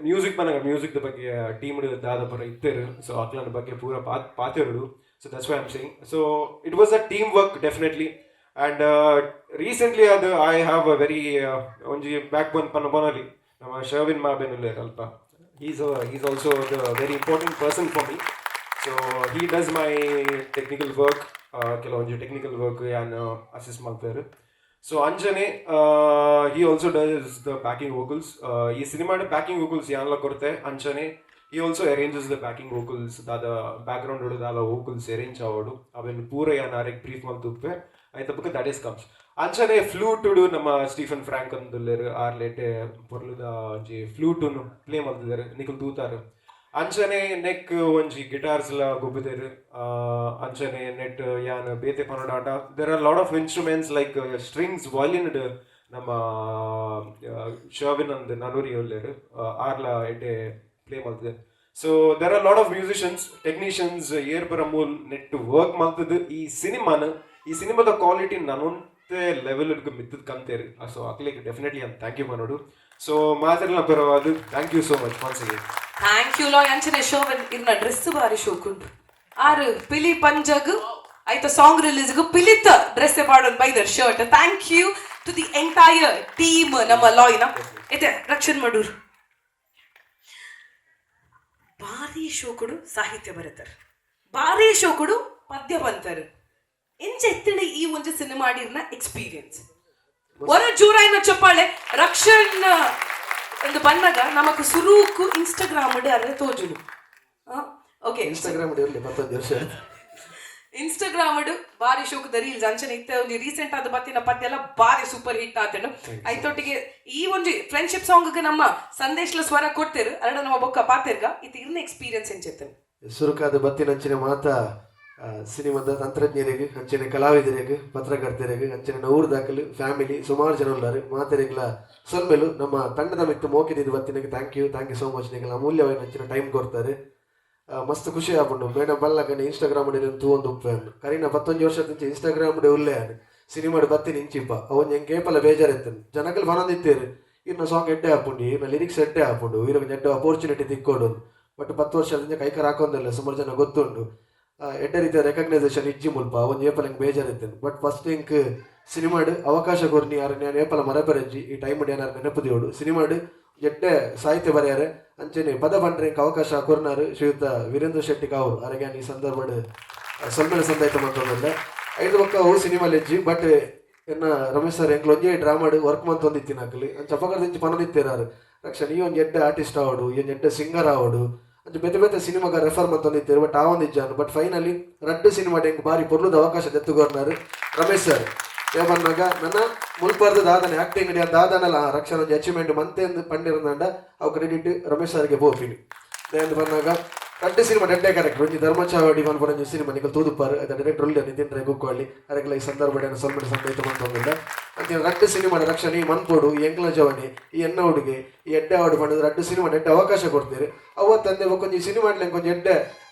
ಮ್ಯೂಸಿಕ್ ಮನಾಗ ಮ್ಯೂಸಿಕ್ದ ಬಗ್ಗೆ ಟೀಮ್ ದಾದ ಪರ ಇತ್ತರು. ಸೊ ಅಕ್ಲನ ಬಗ್ಗೆ ಪೂರ ಪಾತೆರುಡು. So that's why I am saying. So it was a team work definitely. And recently ಅದು ಐ ಹ್ಯಾವ್ ಅ ವೆರಿ ಒಂಜಿ ಬ್ಯಾಕ್ ಬೋನ್ ಪನ್ನಲಿ ನಮ್ಮ ಶರ್ವಿನ್ ಮಾಬೇನುಲ್ಲೆ ಅಲ್ಪ. Is also the very important person for me. So he does my technical work. ಕೆಲವೊಂದು ಟೆಕ್ನಿಕಲ್ ವರ್ಕ್ ಯಾನು ಅಸಿಸ್ಟ್ ಮಾಡ್ತಾರೆ. ಸೊ ಅಂಜನೆ he also does the backing vocals. ಈ ಸಿನಿಮಾದ ಬ್ಯಾಕಿಂಗ್ ವೋಕಲ್ಸ್ ಯಾನೆಲ್ಲ ಕೊರತೆ ಅಂಚನೆ he also arranges the backing vocals, the background odu the vocals arrange avodu aven pura ya narek brief maltuppe aita book that is comes anchane flute do nama Stephen Frank andullere ar late porluda je flute nu play maltidare nikul dootaru anchane neck onji guitars la gobidere anchane net yan bete panodata. There are a lot of instruments like strings, violin nama Sherwin and Nanuri ullere arla ete play ಮಾಡ್ತಿದೆ. So there are lot of musicians technicians ಏರ್ ಬರಮೂಲ್ ನೆಟ್ ವರ್ಕ್ ಮಾಡ್ತಿದ್ದು ಈ ಸಿನಿಮಾದ ಕ್ವಾಲಿಟಿ ನಾನೊಂದೇ ಲೆವೆಲ್ ಮಿತ್ತದ ಕಂತೇರಿ. ಸೊ ಅಕ್ಲಿಗೆ ಡೆಫಿನೆಟ್ಲಿ ಅಂತ ಥ್ಯಾಂಕ್ ಯು ಮಾಡೋದು. ಸೊ ಮಾತೆಲ್ಲ ಬರವಾದು thank you so much once again. Thank you Loy ಅಂಚನೆ ಶೋ ಇನ್ನ ಡ್ರೆಸ್ ಬಾರಿ ಶೋಕುಂಡು ಆರು ಪಿಲಿ ಪಂಜಗ್ ಐತ ಸಾಂಗ್ ರಿಲೀಸ್ಗೂ ಪಿಲಿತ ಡ್ರೆಸ್ ಮಾಡೋದು ಬೈದರ್ shirt. Thank you to the entire team ನಮ್ಮ ಲಾಯ್ನ ಐತೆ ರಕ್ಷಣ್ ಮಾಡೂರು ಭಾರಿ ಶೋಕುಡು ಸಾಹಿತ್ಯ ಬರೀತಾರೆ, ಭಾರಿ ಶೋಕುಡು ಪದ್ಯ ಬಂತಾರೆ. ಎಂಚ ಎತ್ತಡೆ ಈ ಒಂದು ಸಿನಿಮಾ ಆಡಿರ್ನ ಎಕ್ಸ್ಪೀರಿಯನ್ಸ್ ಒರ ಜೋರಾಯಿನ ಚಪ್ಪಾಳೆ ರಕ್ಷಣ್ ಒಂದು ಬಣ್ಣಗ ನಮಕ್ ಸುರೂಕು ಇನ್ಸ್ಟಾಗ್ರಾಮ್ ಅರೆ ತೋಜುಡು. ಓಕೆ ಇನ್ಸ್ಟಾಗ್ರಾಮ್ ಭಾರಿ ಶೋಕದ ರೀಲ್ಸ್ ಅಂಚನೆ ಇತ್ತ ಒಂದು ರೀಸೆಂಟ್ ಆದ ಬತ್ತಿನ ಪದ್ಯ ಎಲ್ಲ ಭಾರಿ ಸೂಪರ್ ಹಿಟ್ ಆತೇನು. ಐತೊಟ್ಟಿಗೆ ಈ ಒಂದು ಫ್ರೆಂಡ್ಶಿಪ್ ಸಾಂಗ್ ನಮ್ಮ ಸಂದೇಶ್ಲ ಸ್ವರ ಕೊಡ್ತೇರು ಅರಡ ನಮ್ಮ ಬೊಕ್ಕ ಪಾತೆರ್ಗ ಇದು ಇರ್ನ ಎಕ್ಸ್ಪೀರಿಯನ್ಸ್ ಎಂಚೆತ್ತೇನೆ ಸುರುಕಾದ ಬತ್ತಿನ ಅಂಚಿನ ಮಾತ ಸಿನಿಮಾದ ತಂತ್ರಜ್ಞರಿಗೆ ಅಂಚಿನ ಕಲಾವಿದರಿಗೆ ಪತ್ರಕರ್ತರಿಗೆ ಅಂಚಿನ ಊರು ದಾಖಲು ಫ್ಯಾಮಿಲಿ ಸುಮಾರು ಜನ ಉಳ್ಳಾರು ಮಾತೆರೆಗಳ ಸೊಲ್ಮೆಲು ನಮ್ಮ ತಂಡದ ಮಿತ್ತು ಮೋಕಿದ್ದು ಬತ್ತಿನಗೆ ಥ್ಯಾಂಕ್ ಯು ಸೋ ಮಚ್. ನಿಗಲ ಅಮೂಲ್ಯವಾಗಿ ಅಂಚಿನ ಟೈಮ್ ಕೊಡ್ತಾರೆ. ಮಸ್ತ್ ಖುಷಿ ಆಪುಂಡು ಮೇಡಮ್ ಬಲ್ಲಕನೆ ಇನ್ಸ್ಟಾಗ್ರಾಮ್ ತೂ ಒಂದು ಉಪ್ಪೆ ಕರೀನ 11 ವರ್ಷದ ಇನ್ಸ್ಟಾಗ್ರಾಮ್ ಉಲ್ಲೆ ಸಿನಿಮಾಡು ಬತ್ತಿನ ಇಂಚಿಪ್ಪ ಅವನ್ ಹೆಂಗೆ ಕೇಪಲ್ಲ ಬೇಜಾರಿತ್ತನು ಜನಗಳು ಬನೊಂದಿತ್ತೇರು ಇನ್ನ ಸಾಂಗ್ ಎಡ್ಡೆ ಹಾಪುಂಡು ಇನ್ನ ಲಿರಿಕ್ಸ್ ಎಡ್ಡೆ ಹಾಪುಂಡು ಇವಾಗ ಎಡ್ಡೆ ಅಪರ್ಚುನಿಟಿ ತಿಕ್ಕೋಡು. ಬಟ್ 10 ವರ್ಷದಿಂದ ಕೈಕರ್ ಹಾಕೊಂದಿಲ್ಲ ಸುಮಾರು ಜನ ಗೊತ್ತುಂಡು. ಎಡ್ಡೆ ರೀತಿಯ ರೆಕಗ್ನೈಸೇಷನ್ ಇಜ್ಜಿ ಮುಲ್ಪ ಅವನ್ ಏಪಲ್ ಹೆಂಗೆ ಬೇಜಾರಿತ್ತೇನು. ಬಟ್ ಫಸ್ಟ್ ಇಂಕ್ ಸಿನಿಮಾಡು ಅವಕಾಶ ಕೊರ್ನಿ ಯಾರು ನಾನು ಏಪಲ ಮರಪೆರಜ್ಜಿ ಈ ಟೈಮ್ ಏನಾರು ನೆನಪುದಿಯೋಡು ಸಿನಿಮಾಡು ಎಡ್ಡೆ ಸಾಹಿತ್ಯ ಬರೆಯಾರೆ ಅಂಚೆನೆ ಪದ ಬಂಡ್ರೆ ಅವಕಾಶ ಕೊರ್ನಾರು ಶ್ರೀಯುತ ವೀರೇಂದ್ರ ಶೆಟ್ಟಿ ಕಾವರು ಅರಗೆ ಈ ಸಂದರ್ಭ ಸೊಲ್ಮೆಲ ಸಂದಾಯ್ತ ಮಂತೊಂದಿಲ್ಲ 5 ಪಕ್ಕ ಅವು ಸಿನಿಮಾ ಲೆಜ್ಜಿ. ಬಟ್ ಎನ್ನ ರಮೇಶ್ ಸರ್ ಎಂಕ್ಲು ಒಂಜೇ ಡ್ರಾಮಾಡು ವರ್ಕ್ ಮಂತೊಂದಿತ್ತಿನ ಹಾಕಲಿ ಅಂಚ ಅಪಕರದಿಂಚಿ ಪನದಿತ್ತೇರಾರು ರಕ್ಷಣ್ ಈ ಒಂದು ಎಡ್ಡೆ ಆರ್ಟಿಸ್ಟ್ ಆವಡು ಈ ಎಡ್ಡೆ ಸಿಂಗರ್ ಆವಡು ಅಂಚೆ ಬೇತೆ ಬೇತೆ ಸಿನಿಮಾಗ ರೆಫರ್ ಮಂತೊಂದಿತ್ತೇರು. ಬಟ್ ಆ ಒಂದು ಇಜ್ಜಾನು ಬಟ್ ಫೈನಲಿ ರಡ್ಡು ಸಿನಿಮಾ ಹೆಂಗೆ ಭಾರಿ ಪೊರ್ಲುದ ಅವಕಾಶ ತೆತ್ತುಗೋರ್ನಾರು ರಮೇಶ್ ಸರ್ ಏಮನ್ನಾಗ ನನ್ನ ಮುಲ್ಪರ್ದು ದಾದನೆ ಆಕ್ಟಿಂಗ್ ದಾದನಲ್ಲ ರಕ್ಷಣ ಒಂದು ಅಚೀವ್ಮೆಂಟ್ ಮಂತೆ ಪಂಡಿರಂದ ಅವು ಕ್ರೆಡಿಟ್ ರಮೇಶ್ ಸರ್ಗೆ ಬೋಪಿನಿ ಎಂದು ಬಂದಾಗ ರಡ್ಡು ಸಿನಿಮಾ ಡೆಡ್ಡೆ ಕ್ಯಾರೆಕ್ಟರ್ ಒಂಜಿ ಧರ್ಮಚಾವಡಿ ಮನ್ಪೊಂಜಿ ಸಿನಿಮಾ ನಿಖಲ್ ತೂದುಪ್ಪಾರು ಅದು ಡೈರೆಕ್ಟರ್ ಉಳ್ಳೆ ನಿತಿನ್ ಗುಕ್ಕೋಳಿ ಅದಕ್ಕೆಲ್ಲ ಈ ಸಂದರ್ಭ ಸ್ವಲ್ಪ ಸಂದೇಶ ಮಂತೊಂದಿಲ್ಲ ಅಂತಿನ ರಡ್ಡು ಸಿನಿಮಾ ರಕ್ಷಣೆ ಈ ಮನ್ಪೋಡು ಈ ಎಂಕ್ಲ ಜವನಿ ಈ ಎಣ್ಣ ಹುಡುಗಿ ಈ ಎಡ್ಡೆ ಹಾಡು ಪಂಡಿದ ರಡ್ಡು ಸಿನಿಮಾ ಡೆಡ್ಡೆ ಅವಕಾಶ ಕೊಡ್ತೀರಿ. ಅವತ್ತಂದೆ ಕೊಂಚ ಸಿನಿಮಾ ಕೊಂಚ ಎಡ್ಡೆ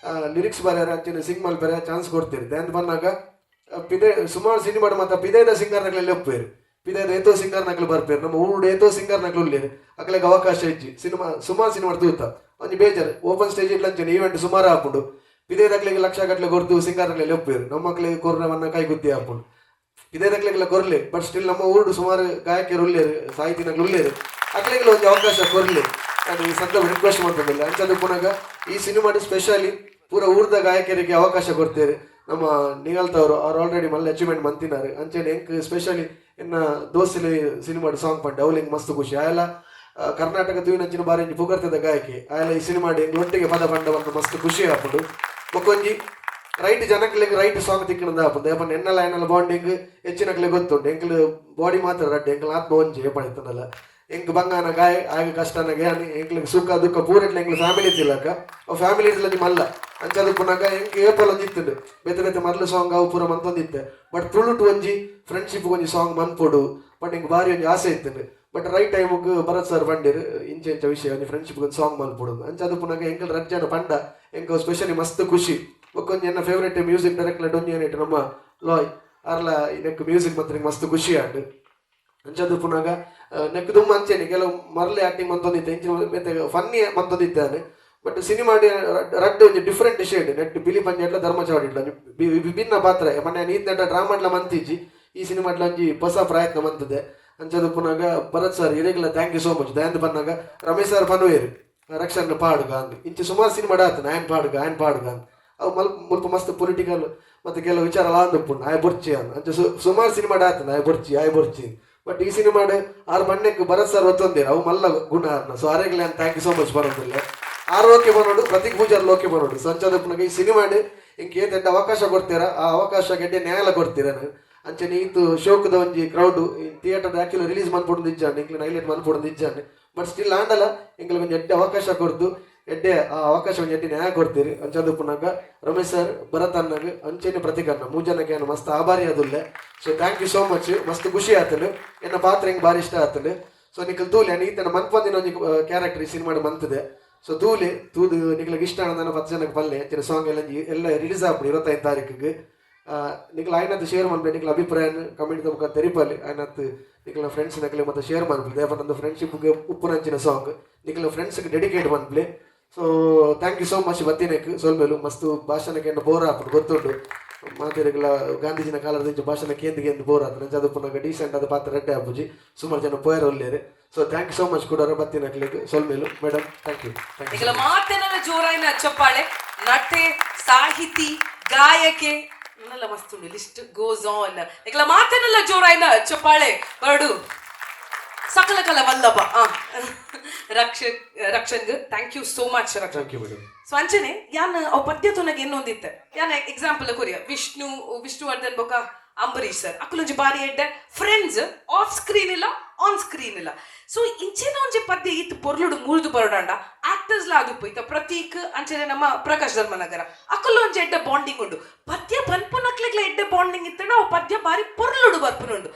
ಲಿರಿಕ್ಸ್ ಬರ್ಯಾರ ಅಂಚಿನ ಸಿಂಗ್ ಮಲ್ಪೆರೆ ಚಾನ್ಸ್ ಕೊಡ್ತೀರಿ. ಅಂತ ಬಂದಾಗ ಪಿದೆ ಸುಮಾರು ಸಿನಿಮಾ ಮತ್ತು ಪಿದೇದ ಸಿಂಗರ್ ನಗಲೆಲ್ಲ ಒಪ್ಪೇರು ಪಿದೇದ ಏತೋ ಸಿಂಗರ್ ನಗಲು ಬರ್ಪೇರು ನಮ್ಮ ಊರು ಏತೋ ಸಿಂಗರ್ ನಗಲು ಉಳ್ಳೇರು ಅಕ್ಲೆಗೆ ಅವಕಾಶ ಇಜ್ಜಿ ಸಿನಿಮಾ ಸುಮಾರು ಸಿನಿಮಾ ತೂತ ಒಂದು ಬೇಜಾರು ಓಪನ್ ಸ್ಟೇಜ್ ಇಟ್ಲಂಚನೆ ಈವೆಂಟ್ ಸುಮಾರು ಹಾಪುಂಡು ಪಿದೇದಕ್ಲೆಗೆ ಲಕ್ಷ ಗಟ್ಟಲೆ ಕೊರ್ದು ಸಿಂಗರ್ ನಗಲೆಲ್ಲ ಒಪ್ಪೇರು ನಮ್ಮ ಮಕ್ಕಳಿಗೆ ಕೊರ್ರವನ್ನ ಕೈಗುತ್ತಿ ಹಾಪುಂಡು ಪಿದೇದಕ್ಲೆಗೆಲ್ಲ ಕೊರ್ಲೆ. ಬಟ್ ಸ್ಟಿಲ್ ನಮ್ಮ ಊರು ಸುಮಾರು ಗಾಯಕಿಯರು ಉಳ್ಳೇರು ಸಾಹಿತಿ ನಗಲು ಉಳ್ಳೇರು ಅಕ್ಲೆಗೆಲ್ಲ ಒಂದು ಅವಕಾಶ ಕೊರ್ಲಿ ನಾನು ಈ ಸಂದರ್ಭ ರಿಕ್ವೆಸ್ಟ್ ಮಾಡ್ತಿದ್ದಿಲ್ಲ. ಅಂಚದು ಪುನಃ ಈ ಸಿನಿಮಾಡು ಸ್ಪೆಷಲಿ ಪೂರ ಊರ್ದ ಗಾಯಕರಿಗೆ ಅವಕಾಶ ಕೊಡ್ತೇವೆ. ನಮ್ಮ ನಿಗಲ್ತವರು ಅವ್ರು ಆಲ್ರೆಡಿ ಮಲ್ಲ ಅಚೀವ್ಮೆಂಟ್ ಮಂತಿನಾರು ಅಂಚೆನೆ ಎಂಕ್ ಸ್ಪೆಷಲಿ ಇನ್ನು ದೋಸ್ತಿಲಿ ಸಿನಿಮಾಡು ಸಾಂಗ್ ಪಂಡೆ ಅವ್ಲಿಂಗ್ ಮಸ್ತ್ ಖುಷಿ ಆಯಲ್ಲ ಕರ್ನಾಟಕ ತೂವಿನಂಚಿನ ಬಾರಿ ಪುಗರ್ತದ ಗಾಯಕಿ ಆಯಲ್ಲ ಈ ಸಿನಿಮಾಡು ಎಂಗ್ ಒಟ್ಟಿಗೆ ಪದ ಪಂಡವನ್ನು ಮಸ್ತ್ ಖುಷಿ ಹಾಪುಂಡು. ಮಕ್ಕೊಂಜಿ ರೈಟ್ ಜನಕ್ಲಿಗೆ ರೈಟ್ ಸಾಂಗ್ ತಿಕ್ಕಣದ ಹಾಪುಂಡು ಏಪನ್ ಎನ್ನಲ್ಲ ಬಾಂಡಿಂಗ್ ಹೆಚ್ಚಿನಕ್ಲೆ ಗೊತ್ತುಂಟು ಎಂಕ್ಲು ಬಾಡಿ ಮಾತ್ರ ರಡ್ಡೆ ಎಂಕ್ಲ ಆತ್ಮ ಒಂಜಿ ಏಪಣಿತನಲ್ಲ ಎಂಕ್ ಬಂಗಾನ ಗಾಯ ಆಗ ಕಷ್ಟನ ಗಾನಿ ಎಂಕ್ಲಿಗೆ ಸುಖ ದುಃಖ ಪೂರೆಟ್ಲ ಎಂಕ್ಲು ಫ್ಯಾಮಿಲಿ ಇದ್ದಿಲ್ಲಕ ಅವು ಫ್ಯಾಮಿಲಿ ಇದ್ಲ ಮಲ್ಲ ಅಂಚದು ಪುನಗ ಎಂಕ್ ಏಪಲ್ ಒಂದಿತ್ತು ಬೇತೆ ಬೇತೆ ಮರ್ಲು ಸಾಂಗ್ ಅವು ಪೂರ ಮಂತೊಂದಿತ್ತೆ. ಬಟ್ ತುಳುಟು ಒಂಜಿ ಫ್ರೆಂಡ್ಶಿಪ್ ಒಂಜಿ ಸಾಂಗ್ ಮನ್ಪೊಡು ಬಟ್ ಎಂಕ್ ಭಾರಿ ಒಂಜಿ ಆಸೆ ಇತ್ತು. ಬಟ್ ರೈಟ್ ಟೈಮಿಗೆ ಭರತ್ ಸರ್ ಬಂದಿರು ಇಂಚೆ ಇಂಚ ವಿಷಯ ಒಂದು ಫ್ರೆಂಡ್ಶಿಪ್ ಒಂದು ಸಾಂಗ್ ಮಲ್ಪಡುದು ಅಂಚ ಅದು ಪುನಃ ಎಂಕಲ್ ರಜ್ಜನ ಪಂಡ ಎಂಕ ಸ್ಪೆಷಲಿ ಮಸ್ತ್ ಖುಷಿ ಒಕ್ಕೊಂದು ಎನ್ನ ಫೇವ್ರೇಟ್ ಮ್ಯೂಸಿಕ್ ಡೈರೆಕ್ಟರ್ ಡೊಂಜೇನೇಟ್ ನಮ್ಮ ಲಾಯ್ ಅರ್ಲ ನೆಕ್ ಮ್ಯೂಸಿಕ್ ಮಾತ್ರ ಮಸ್ತ್ ಖುಷಿ ಆಂಡ್ ಅಂಚದು ಪುನಃ ನೆಕ್ ತುಂಬ ಅಂಚೇನೆ ಕೆಲವು ಮರಳಿ ಆಕ್ಟಿಂಗ್ ಮಂತೊಂದಿದ್ದೆ ಇಂಚಿನ ಮತ್ತೆ ಫನ್ನಿ ಮಂತೊಂದಿದ್ದಾನೆ ಬಟ್ ಸಿನಿಮಾ ರಡ್ಡು ಒಂದು ಡಿಫ್ರೆಂಟ್ ಶೇಡ್ ನೆಟ್ ಪಿಲಿ ಪಂಜ ಧರ್ಮಚಾಡಿಡ್ಲ ವಿಭಿನ್ನ ಪಾತ್ರ ಮನೆ ನೀತ್ ನಟ ಡ್ರಾಮಾಡ್ಲ ಮಂತಿಜ್ಜಿ ಈ ಸಿನಿಮಾಡ್ಲ ಒಂಜಿ ಹೊಸ ಪ್ರಯತ್ನ ಮಂತದೆ ಅಂಚದು ಪುನಃ Bharat sir irregular thank you so much ದಯಾಂದ್ ಪನ್ನಾಗ ರಮೇಶ್ ಸರ್ ಪನ್ವೇರು ರಕ್ಷಣ್ ಪಾಡುಗ ಅಂದ್ ಇಂಚು ಸುಮಾರು ಸಿನಿಮಾ ಆತನ ಆಯನ್ ಪಾಡುಗ ಅಂದ್ ಅವು ಮುಲ್ಪ ಮಸ್ತ್ ಪೊಲಿಟಿಕಲ್ ಮತ್ತೆ ಕೆಲವು ವಿಚಾರ ಲಾಂದಪ್ಪುಂಡು ಆಯ್ ಬೊರ್ಚಿ ಅಂದ್ ಅಂಚ ಸುಮಾರು ಸಿನಿಮಾ ಆತನ ಆಯ್ ಬೊರ್ಚಿ ಬಟ್ ಈ ಸಿನಿಮಾಡ್ ಆರು ಬಣ್ಣಕ್ಕೆ ಭರತ್ ಸರ್ ಒತ್ತೊಂದಿರ ಅವು ಮಲ್ಲ ಗುಣ ಆರ್ನ ಸೊ ಅರೆಗ್ಲೆ ಥ್ಯಾಂಕ್ ಯು ಸೋ ಮಚ್ ಬರೋದಿಲ್ಲ ಆರು ಓಕೆ ಬರೋಡು ಪ್ರತೀಕ್ ಪೂಜಾರ್ಲು ಓಕೆ ಬರೋಡು ಸೊ ಅಂಚದ ಪುನಃ ಈ ಸಿನಿಮಾಡ್ ಇಂಕೆ ಏತೆಡ್ಡ ಅವಕಾಶ ಕೊಡ್ತೀರಾ ಆ ಅವಕಾಶ ಗೆಡ್ಡೆ ನ್ಯಾಯ ಕೊಡ್ತೀರ ಅಂಚನೆ ಈತು ಶೋಕದ ಒಂಜಿ ಕ್ರೌಡ್ ಥಿಯೇಟರ್ ಆಕ್ಚುಲಿ ರಿಲೀಸ್ ಮನ್ಪೊಡು ಇಜ್ಜಾನೆ ಇಂಕ್ಲಿನ ಹೈಲೈಟ್ ಮನ್ಪೊಡು ಇಜ್ಜಾನೆ ಬಟ್ ಸ್ಟಿಲ್ ಆಂಡಲ ಇಂಕ್ಲ ಒಂಜಿ ಎಡ್ಡೆ ಅವಕಾಶ ಕೊಡ್ದು ಎಡ್ಡೆ ಆ ಅವಕಾಶ ಒಂಜಿ ಎಡ್ಡೆ ನ್ಯಾಯ ಕೊಡ್ತೀರಿ ಅಂಚದು ಪುನಃ ರಮೇಶ್ ಸರ್ ಭರತ್ ಅಣ್ಣಗೆ ಅಂಚೆನೆ ಪ್ರತಿಕರಣ ಮೂಜನಕ್ಕೆ ಏನು ಮಸ್ತ್ ಆಭಾರಿ ಅದುಲ್ಲೆ so thank you so much ಮಸ್ತ್ ಖುಷಿ ಆತನು ಎನ್ನ ಪಾತ್ರ ಹಿಂಗೆ ಭಾರಿ ಇಷ್ಟ ಆತನು ಸೊ ನಿಖಲ್ ತೂಲೆ ಈತನ ಮನ್ಪೊಂದಿನ ಒಂಜಿ ಕ್ಯಾರೆಕ್ಟರ್ ಈ ಸಿನಿಮಾಡ್ ಮಂತದೆ ಸೊ ತೂದು ನಿಖಲ್ಗೆ ಇಷ್ಟ ನನ್ನ 10 ಜನಕ್ಕೆ ಪಲ್ಲೆ ಅಂಚಿನ ಸಾಂಗ್ ಎಲ್ಲ ರಿಲೀಸ್ ಆಗ್ಬಿಡಿ 25 ತಾರೀಕಿಗೆ ನಿಖಲ್ ಆಯ್ನತ್ತು ಶೇರ್ ಮಾಡ್ಬೇಕು ನಿಖಲ್ ಅಭಿಪ್ರಾಯ ಕಮೆಂಟ್ ಮುಖ ತೆರಿಪಲ್ಲಿ ಆಯ್ನತ್ತು ನಿಖಲ್ನ ಫ್ರೆಂಡ್ಸ್ ನಕಲಿ ಮತ್ತೆ ಶೇರ್ ಮಾಡ್ಬಿಡಿ ದೇವ ನಂದು ಫ್ರೆಂಡ್ಶಿಪ್ಗೆ ಉಪ್ಪುನಂಚಿನ ಸಾಂಗ್ ನಿಖಲ್ನ ಫ್ರೆಂಡ್ಸ್ಗೆ ಡೆಡಿಕೇಟ್ ಮಾಡ್ಬಿಡಿ so thank you so much ಬತ್ತಿನಕ್ಕೆ ಸೊಲ್ಮೇಲು ಮಸ್ತ್ ಭಾಷಣಕ್ಕೆ ಬೋರ್ ಹಾಕ್ಬಿಟ್ಟು ಗೊತ್ತುಂಟು ಮಾತಿರಗಳ ಗಾಂಧೀಜಿನ ಕಾಲದ ಭಾಷಣ ಕೇಂದ್ರಿಗೆ ಎಂದು ಬೋರ್ ಆದ್ರೆ ಅದು ಪುನಃ ಡೀಸೆಂಟ್ ಆದ ಪಾತ್ರ ರೆಡ್ಡೆ ಆಪುಜಿ ಸುಮಾರು ಜನ ಪೋಯರ್ ಒಳ್ಳೆಯರು so thank you so much ಕೂಡ ಬತ್ತಿನಕ್ಲಿಗೆ ಸೊಲ್ಮೇಲು ಮೇಡಮ್ ಥ್ಯಾಂಕ್ ಯು ಮಾತೆನಲ್ಲ ಜೋರಾಯಿನ ಚಪ್ಪಾಳೆ ನಟೆ ಸಾಹಿತಿ ಗಾಯಕೆ ನನ್ನೆಲ್ಲ ಮಸ್ತ್ ಲಿಸ್ಟ್ ಗೋಸ್ ಆನ್ ಈಗ ಮಾತೆನಲ್ಲ ಜೋರಾಯಿನ ಚಪ್ಪಾಳೆ ಬರಡು ಸಕಲ ಕಲ ವಲ್ಲಭ Rakshan thank you so much Rakshan so ಅಂಚನೆ ಯಾನ್ ಅವ್ ಪದ್ಯ ತುನಗೆ ಏನೊಂದಿತ್ತೆ ಯಾನ್ ಎಕ್ಸಾಂಪಲ್ ಕೊರಿಯ ವಿಷ್ಣುವರ್ಧನ್ ಬೊಕ ಅಂಬರೀಶ್ ಸರ್ ಅಕ್ಕಲೊಂಜಿ ಬಾರಿ ಎಡ್ಡೆ ಫ್ರೆಂಡ್ಸ್ ಆಫ್ ಸ್ಕ್ರೀನ್ ಇಲ್ಲ ಆನ್ ಸ್ಕ್ರೀನ್ ಇಲ್ಲ ಸೊ ಇಂಚಿನ ಒಂಜಿ ಪದ್ಯ ಇತ್ತು ಪೊರ್ಲುಡು ಮುರಿದು ಬರೋಡಂಡ ಆಕ್ಟರ್ಸ್ ಲಾದುಪ್ಪು ಇತ್ತ ಪ್ರತೀಕ್ ಅಂಚನೆ ನಮ್ಮ ಪ್ರಕಾಶ್ ಧರ್ಮನಗರ ಅಕ್ಕಲೊಂಜಿ ಎಡ್ಡೆ ಬಾಂಡಿಂಗ್ ಉಂಡು ಪದ್ಯ ಪನ್ಪುನಕ್ಲೆಗ್ಲ ಎಡ್ಡೆ ಬಾಂಡಿಂಗ್ ಇತ್ತಂಡ ಅವ್ ಪದ್ಯ ಬಾರಿ ಪೊರ್ಲುಡು ಬರ್ಪುನುಂಡು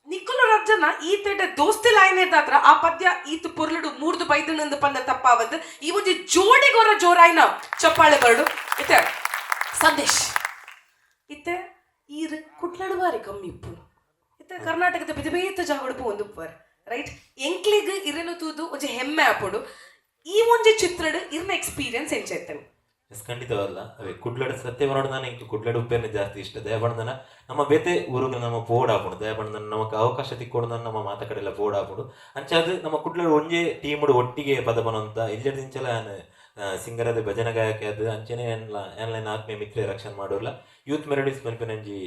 ನಿಖಲು ರಜ್ಜನ ಈತೆಡ ದೋಸ್ತಿ ಲಾಯನೇದಾದ್ರ ಆ ಪದ್ಯ ಈತು ಪೊರ್ಲುಡು ಮೂರ್ದು ಬೈದನಂದು ಪಂದ ತಪ್ಪಾವದ್ದು ಈ ಒಂದು ಜೋಡಿಗೊರ ಜೋರಾಯಿನ ಚಪ್ಪಾಳೆ ಬರಡು ಇತ್ತೆ ಸಂದೇಶ್ ಇತ್ತೆ ಈರ್ ಕುಟ್ಲಾಡು ಬಾರಿ ಕಮ್ಮಿ ಇಪ್ಪು ಇತ್ತೆ ಕರ್ನಾಟಕದ ಬೇತ ಜಾಗಡುಪು ಒಂದು ಉಪ್ಪರ್ ರೈಟ್ ಎಂಕ್ಲಿಗ್ ಇರೇನು ತೂದು ಒಂಜಿ ಹೆಮ್ಮೆ ಆಪುಡು ಈ ಒಂಜಿ ಚಿತ್ರಡ್ ಇರ್ನ ಎಕ್ಸ್ಪೀರಿಯನ್ಸ್ ಎಂಚೆತ್ತೇನೆ ಖಂಡಿತವಲ್ಲ ಅವೇ ಕುಡ್ಲಡ ಸತ್ಯ ಮಾಡೋಣ ಇಂಕ ಕುಡ್ಲಡ ಉಪ್ಪೇನೆ ಜಾಸ್ತಿ ಇಷ್ಟ ದಯಬಣ್ಣನ ನಮ್ಮ ಬೇತೆ ಊರುಗಳು ನಮ್ಮ ಪೋಡ್ ಹಾಕೊಂಡು ದಯಬಣ್ಣನ ನಮಗೆ ಅವಕಾಶ ತಿಕ್ಕೊಡು ನಮ್ಮ ಮಾತ ಕಡೆಲ್ಲ ಪೋಡ್ ಹಾಕೊಂಡು ಅಂಚಾದ ನಮ್ಮ ಕುಡ್ಲಡ ಒಂಜೇ ಟೀಮುಡು ಒಟ್ಟಿಗೆ ಪದ ಬನಂತ ಇಲ್ಲದಿಂಚಲ ಸಿಂಗರದ ಭಜನ ಗಾಯಕ ಅದು ಅಂಚನೆ ಏನ್ಲೈನ್ ಆತ್ಮೀಯ ಮಿತ್ರ ರಕ್ಷಣೆ ಮಾಡೋಲ್ಲ ಯೂತ್ ಮೆರಡಿಸ್ ಪನ್ಪನಂಜಿ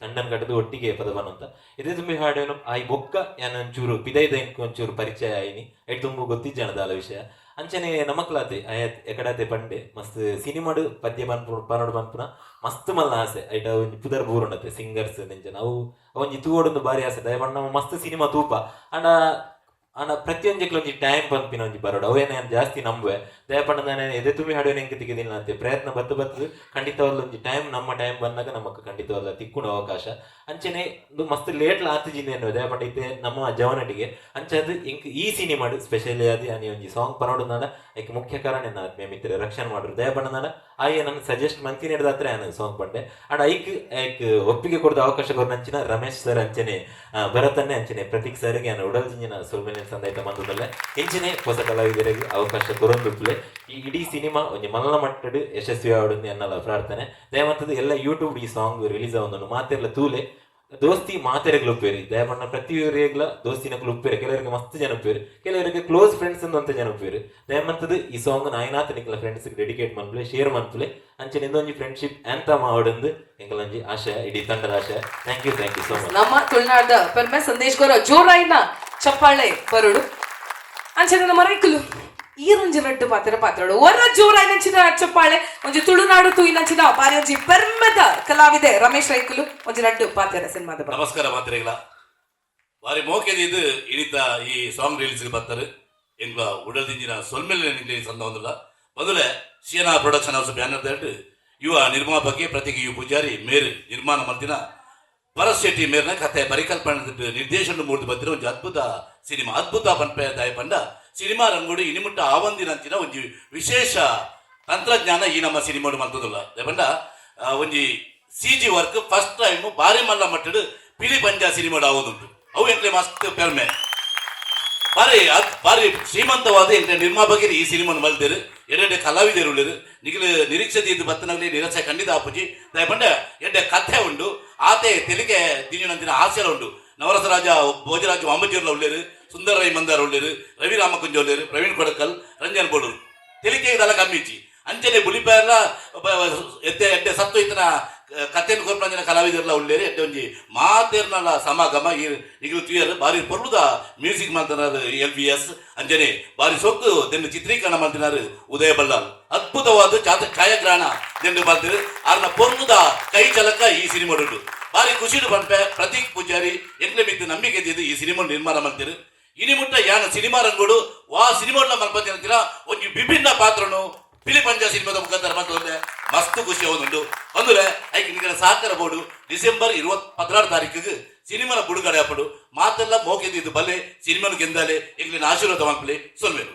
ತಂಡನ್ ಕಟ್ಟದು ಒಟ್ಟಿಗೆ ಪದ ಬನಂತ ಇದೇ ತುಂಬಿ ಹಾಡೇನು ಆಯ್ ಬೊಕ್ಕ ಒಂಚೂರು ಪಿದೈದ ಒಂಚೂರು ಪರಿಚಯ ಆಯ್ನಿ ಐಟ್ ತುಂಬ ಗೊತ್ತಿಜ್ಜಾನದ ವಿಷಯ ಅಂಚನೆ ನಮಕ್ಲಾತೆ ಆಯತ್ ಎಕಡಾತೆ ಪಂಡೆ ಮಸ್ತ್ ಸಿನಿಮಾಡು ಪದ್ಯ ಪನೋಡು ಪನ್ಪುನ ಮಸ್ತ್ ಮಲ್ಲ ಆಸೆ ಐಟ ಒಂಜಿ ಪುದರ್ ಬೂರುಂಡತೆ ಸಿಂಗರ್ಸ್ ನೆಂಚನ ಅವು ಒಂಜಿ ತೂವೊಡೊಂದು ಬಾರಿ ಆಸೆ ದಯಪಂಡ ಮಸ್ತ್ ಸಿನಿಮಾ ತೂಪ ಅಂಡ ಅಣ್ಣ ಪ್ರತಿಯೊಂದಕ್ಕೆ ಒಂಜಿ ಟೈಮ್ ಪಂಪಿನ ಒಂಜಿ ಬರೋಡು ಅವೇನು ನಾನು ಜಾಸ್ತಿ ನಂಬುವೆ ದಯಪಂಡ ನಾನು ಎದೆ ತುಂಬಿ ಹಾಡೋನು ಹೆಂಗೆ ತೆಗೆದಿಲ್ಲ ಅಂತೆ ಪ್ರಯತ್ನ ಬರ್ತದೆ ಖಂಡಿತವಾಗ್ಲೂ ಒಂಜಿ ಟೈಮ್ ನಮ್ಮ ಟೈಮ್ ಬಂದಾಗ ನಮಗೆ ಖಂಡಿತವಾಗ್ಲ ತಿಕ್ಕೊಂಡು ಅವಕಾಶ ಅಂಚನೆ ಒಂದು ಮಸ್ತ್ ಲೇಟ್ ಆತಿಜಿಂದ ಏನು ದಯಪಂಡ ಇತ್ತೆ ನಮ್ಮ ಜವನಟಿಗೆ ಅಂಚದು ಇಂಕ್ ಈ ಸಿನಿಮಾಡು ಸ್ಪೆಷಲಿ ಅದು ನಾನು ಒಂಜಿ ಸಾಂಗ್ ಪನೋಡು ನಾನು ಐಕ್ ಮುಖ್ಯ ಕಾರಣ ನನ್ನ ಆತ್ಮೀಯ ಮಿತ್ರ ರಕ್ಷಣೆ ಮಾಡ್ರು ದಯಪಂಡ ನಾನು ಆಯ್ಯ ನನ್ನ ಸಜೆಸ್ಟ್ ಮಂತಿನ ಹಿಡಿದ ಹತ್ರ ನಾನು ಸಾಂಗ್ ಪಂಡೆ ಅಂಡ್ ಐಕ್ ಒಪ್ಪಿಗೆ ಕೊಡದ ಅವಕಾಶ ಕೊರಂಚಿನ ರಮೇಶ್ ಸರ್ ಅಂಚನೆ ಭರತನ್ನೇ ಅಂಚನೆ ಪ್ರತೀಕ್ ಸರ್ಗೆ ನಾನು ಉಡಲ್ ಜಿಂಜಿನ ಸುಲ್ಮೇಲೆ ಸಂದಾಯ್ತ ಬಂದದಲ್ಲ ಇಂಚಿನೇ ಹೊಸ ಕಲಾವಿದರಿಗೆ ಅವಕಾಶ ಕೊರೊಂದುಪ್ಲೆ ಈ ಇಡೀ ಸಿನಿಮಾ ಒಂಜಿ ಮಲ್ಲ ಮಟ್ಟಡು ಯಶಸ್ವಿ ಆವಡು ಎನ್ನಲ್ಲ ಪ್ರಾರ್ಥನೆ ದಯಮಂತದ್ದು ಎಲ್ಲ ಯೂಟ್ಯೂಬ್ ಈ ಸಾಂಗ್ ರಿಲೀಸ್ ಆವೊಂದು ಮಾತೆಲ್ಲ ತೂಲೆ ದೋಸ್ತಿ ಮಾತೆರೆಗ್ಲು ಉಪ್ಪೇರಿ ದಯಮಣ್ಣ ಪ್ರತಿಯೊರಿಗೆಲ್ಲ ದೋಸ್ತಿನಕ್ಲು ಉಪ್ಪೇರಿ ಕೆಲವರಿಗೆ ಮಸ್ತ್ ಜನ ಉಪ್ಪೇರಿ ಕೆಲವರಿಗೆ ಕ್ಲೋಸ್ ಫ್ರೆಂಡ್ಸ್ ಅಂತ ಜನ ಉಪ್ಪೇರಿ ದಯಮಂತದ್ದು ಈ ಸಾಂಗ್ ನಾಯನಾಥ ನಿಕ್ಕಲ ಫ್ರೆಂಡ್ಸ್ ಡೆಡಿಕೇಟ್ ಮನ್ಪುಲೆ ಶೇರ್ ಮನ್ಪುಲೆ ಅಂಚನೆ ಇಂದೊಂಜಿ ಫ್ರೆಂಡ್ಶಿಪ್ ಅಂತ ಆವಡಂದು ಎಂಕಲಂಜಿ ಆಶಯ ಇಡೀ ತಂಡದ ಆಶಯ ಥ್ಯಾಂಕ್ ಯು ಸೋ ಮಚ್ ನಮ್ಮ ತುಳುನಾಡ ಪೆರ್ಮೆ ಸಂದೇಶ್ ಗೋರ ಜೋರಾಯಿನ ಚಪ್ಪಾಳೆ ಬರುಡು ಅಂಚನೆ ನಮ್ಮ ರೈಕುಲು ಈರೊಂಜಿ ರೆಡ್ಡು ಪಾತ್ರಡು ಒರ ಜೋರಾಯಿನಂಚಿನ ಚಪ್ಪಾಳೆ ಒಂಜಿ ತುಳುನಾಡು ತೂಯಿನಂಚಿನ ಬಾರಿ ಒಂಜಿ ಪೆರ್ಮೆದ ಕಲಾವಿದೆ ರಮೇಶ್ ರೈಕುಲು ಒಂಜಿ ರೆಡ್ಡು ಪಾತ್ರ ಸಿನಿಮಾದ ನಮಸ್ಕಾರ ಮಾತ್ರೆಗಳ ಬಾರಿ ಮೋಕೆದ ಇದು ಇಡಿತ ಈ ಸಾಂಗ್ ರಿಲೀಸ್ಗೆ ಬರ್ತಾರೆ ಎಂಗ್ಲ ಉಡಲ್ದಿಂಜಿನ ಸೊಲ್ಮೆಲೆ ನಿಂಗೆ ಸಂದ ಒಂದಿಲ್ಲ ಮೊದಲೇ ಸಿಯನಾ ಪ್ರೊಡಕ್ಷನ್ ಹೌಸ್ ಬ್ಯಾನರ್ ದಟ್ಟು ಯುವ ನಿರ್ಮಾಪಕಿ ಪ್ರತೀಕ್ ಯು ಪೂಜಾರಿ ಮೇರು ನಿರ್ಮಾಣ ಮಲ್ತಿನ ಭರತ್ ಶೆಟ್ಟಿ ಮೇರ್ನ ಕಥೆ ಪರಿಕಲ್ಪನೆ ನಿರ್ದೇಶನ ಮೂರ್ತಿ ಬಂದಿರೋ ಒಂದು ಅದ್ಭುತ ಪನ್ಪೆ ದಾಯ ಪಂಡ ಸಿನಿಮಾ ರಂಗೋಡು ಇನಿಮುಟ್ಟ ಆವಂದಿನಂಚಿನ ಒಂದು ವಿಶೇಷ ತಂತ್ರಜ್ಞಾನ ಈ ನಮ್ಮ ಸಿನಿಮಾಡು ಮಲ್ತದಲ್ಲ ಪಂಡ ಒಂಜಿ CG ವರ್ಕ್ ಫಸ್ಟ್ ಟೈಮ್ ಬಾರಿ ಮಲ್ಲ ಮಟ್ಟಡು ಪಿಲಿ ಪಂಜ ಸಿನಿಮಾಡು ಆಗೋದುಂಟು ಅವು ಎಂಟ್ಲೆ ಮಸ್ತ್ ಪೆರ್ಮೆ ಬಾರಿ ಶ್ರೀಮಂತವಾದ ಎಂಟ್ಲೆ ನಿರ್ಮಾಪಕರು ಈ ಸಿನಿಮಾನು ಮಲ್ದೇರು ಎರಡೆ ಕಲಾವಿದರು ಉಳ್ಳರು ನಿಖಿಲು ನಿರೀಕ್ಷತೆ ಇದ್ದು ಬತ್ತನಾಗಲಿ ನಿರಾಸೆ ಖಂಡಿತ ಆಪುಜಿ ದಯಪಂಡ ಎಡ್ಡೆ ಕಥೆ ಉಂಡು ಆತೆ ತೆಲಿಗೆ ದಿನಂದಿನ ಹಾಸ್ಯಲ ಉಂಡು ನವರಸರಾಜ ಭೋಜರಾಜ ವಾಮಜೀರ್ಲ ಉಳ್ಳೇರು ಸುಂದರ ರೈ ಮಂದಾರ ಉಳ್ಳೇರು ರವಿ ರಾಮಕುಂಜ ಉಳ್ಳೇರು ಪ್ರವೀಣ್ ಕೊಡಕಲ್ ರಂಜನ್ ಬೋಡೂರು ತೆಲಿಕೆ ಇದೆಲ್ಲ ಕಮ್ಮಿಚ್ಚಿ ಅಂಚನೆ ಬುಲಿಪಾಯರ್ಲ ಎಡ್ಡೆ ಸತ್ತು ಇತನ ಕಥೆಯನ್ನು ಕೊರ್ಪಂಜನ ಕಲಾವಿದರೆಲ್ಲ ಉಳ್ಳೇರು ಎಡ್ಡೆ ಒಂಜಿ ಮಾತೇರ್ನಲ್ಲ ಸಮಾಗಮ ಈ ನಿಖಿಲು ತುಯರ್ ಬಾರಿ ಪೊರ್ಲುದ ಮ್ಯೂಸಿಕ್ ಮಾಡ್ತಿನಾರು LVS ಅಂಜನೆ ಬಾರಿ ಸೊಕ್ಕು ದೆನ್ನು ಚಿತ್ರೀಕರಣ ಮಾಡ್ತಿನಾರು ಉದಯ ಬಲ್ಲಾಲ್ ಅದ್ಭುತವಾದ ಛಾಯಾಗ್ರಹಣ ದೆನ್ನು ಮಾಡ್ತಿರು ಆರ್ನ ಪೊರ್ಲುದ ಕೈ ಚಲಕ ಈ ಸಿನಿಮಾ ಉಂಟು ಬಾರಿ ಖುಷಿಡು ಪಂಪೆ ಪ್ರತೀಕ್ ಪೂಜಾರಿ ಎಂಕ್ಲೆ ಮಿತ್ತು ನಂಬಿಕೆ ಇದ್ದು ಈ ಸಿನಿಮಾ ನಿರ್ಮಾಣ ಮಾಡ್ತಿರು ಇನಿಮುಟ್ಟ ಯಾನ ಸಿನಿಮಾ ರಂಗೋಡು ವಾ ಸಿನಿಮಾಡ್ಲ ಮಲ್ಪಂತಿರ ಒಂಜಿ ವಿಭಿನ್ನ ಪಾತ್ರನು ಪಿಲಿ ಪಂಜ ಸಿನಿಮಾದ ಮುಖಾಂತರ ಮಾತ್ರ ಮಸ್ತ್ ಖುಷಿ ಆಗುದುಂಟು ಅಂದ್ರೆ ಐಕೆ ನಿಗಳ ಸಹಕಾರ ಬೋರ್ಡು ಡಿಸೆಂಬರ್ 16 ತಾರೀಕಿಗೆ ಸಿನಿಮಾನ ಬಿಡುಗಡೆ ಹಾಪಡು ಮಾತೆಲ್ಲ ಮೋಕೆದಿದ್ದು ಬಲ್ಲೆ ಸಿನಿಮಾನು ಗೆಂದಾಲೆ ಎಂಗ್ಲಿನ ಆಶೀರ್ವಾದ ಮಾಡ್ಕೊಳ್ಳಿ ಸೊಲ್ವೇನು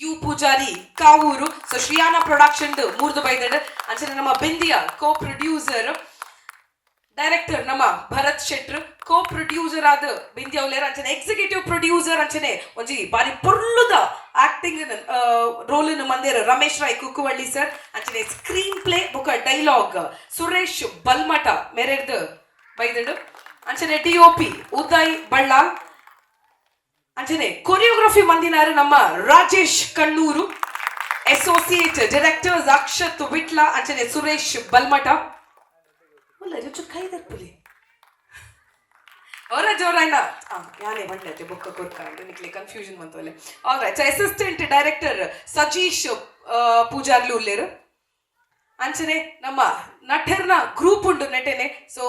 ಯು ಪೂಜಾರಿ ಕಾವೂರು ಸೊ ಶ್ರೀಯಾನ ಪ್ರೊಡಕ್ಷನ್ ಮೂರ್ದು ಬೈದಡ್ ಅಂಚನೆ ನಮ್ಮ ಬೆಂದಿಯ ಕೋ ಪ್ರೊಡ್ಯೂಸರ್ ಡೈರೆಕ್ಟರ್ ನಮ್ಮ ಭರತ್ ಶೆಟ್ರ್ ಕೋ ಪ್ರೊಡ್ಯೂಸರ್ ಆದ ಬಿಂದ್ಯ ಉಲ್ಲೇರ ಅಂಚನೆ ಎಕ್ಸಿಕ್ಯೂಟಿವ್ ಪ್ರೊಡ್ಯೂಸರ್ ಅಂಚನೆ ಒಂಜಿ ಬಾರಿ ಪೊರ್ಲುದ ಆಕ್ಟಿಂಗ್ ರೋಲ್ ಮಂದಿರ ರಮೇಶ್ ರಾಯ್ ಕುಕ್ಕುವಳ್ಳಿ ಸರ್ ಅಂಚನೆ ಸ್ಕ್ರೀನ್ ಪ್ಲೇ ಬುಕ ಡೈಲಾಗ್ ಸುರೇಶ್ ಬಲ್ಮಠ ಮೇರೆಡ್ದು ಬೈದಡು ಅಂಚನೆ DOP ಉದಯ್ ಬಳ್ಳಾಲ್ ಅಂಚನೆ ಕೊರಿಯೋಗ್ರಫಿ ಮಂದಿನಾರು ನಮ್ಮ ರಾಜೇಶ್ ಕಣ್ಣೂರು ಅಸೋಸಿಯೇಟ್ ಡೈರೆಕ್ಟರ್ಸ್ ಅಕ್ಷತ್ ವಿಟ್ಲ ಅಂಚನೆ ಸುರೇಶ್ ಬಲ್ಮಠ ಕೈದರ್ಪುಲಿ ಅವರ ಜೋರಾಯ್ನ ಯಾನೇ ಬಂಡತೆ ಬೊಕ್ಕ ಕೊರ್ಕೊಂಡು ನಿಕ್ಲೆ ಕನ್ಫ್ಯೂಷನ್ ಬಂತವಲ್ಲೇ alright so assistant director Sajeesh ಪೂಜಾರ್ಲು ಉಲ್ಲೇರು ಅಂಚನೆ ನಮ್ಮ ನಟರ್ನ ಗ್ರೂಪ್ ಉಂಡು ನೆಟೆನೆ ಸೊ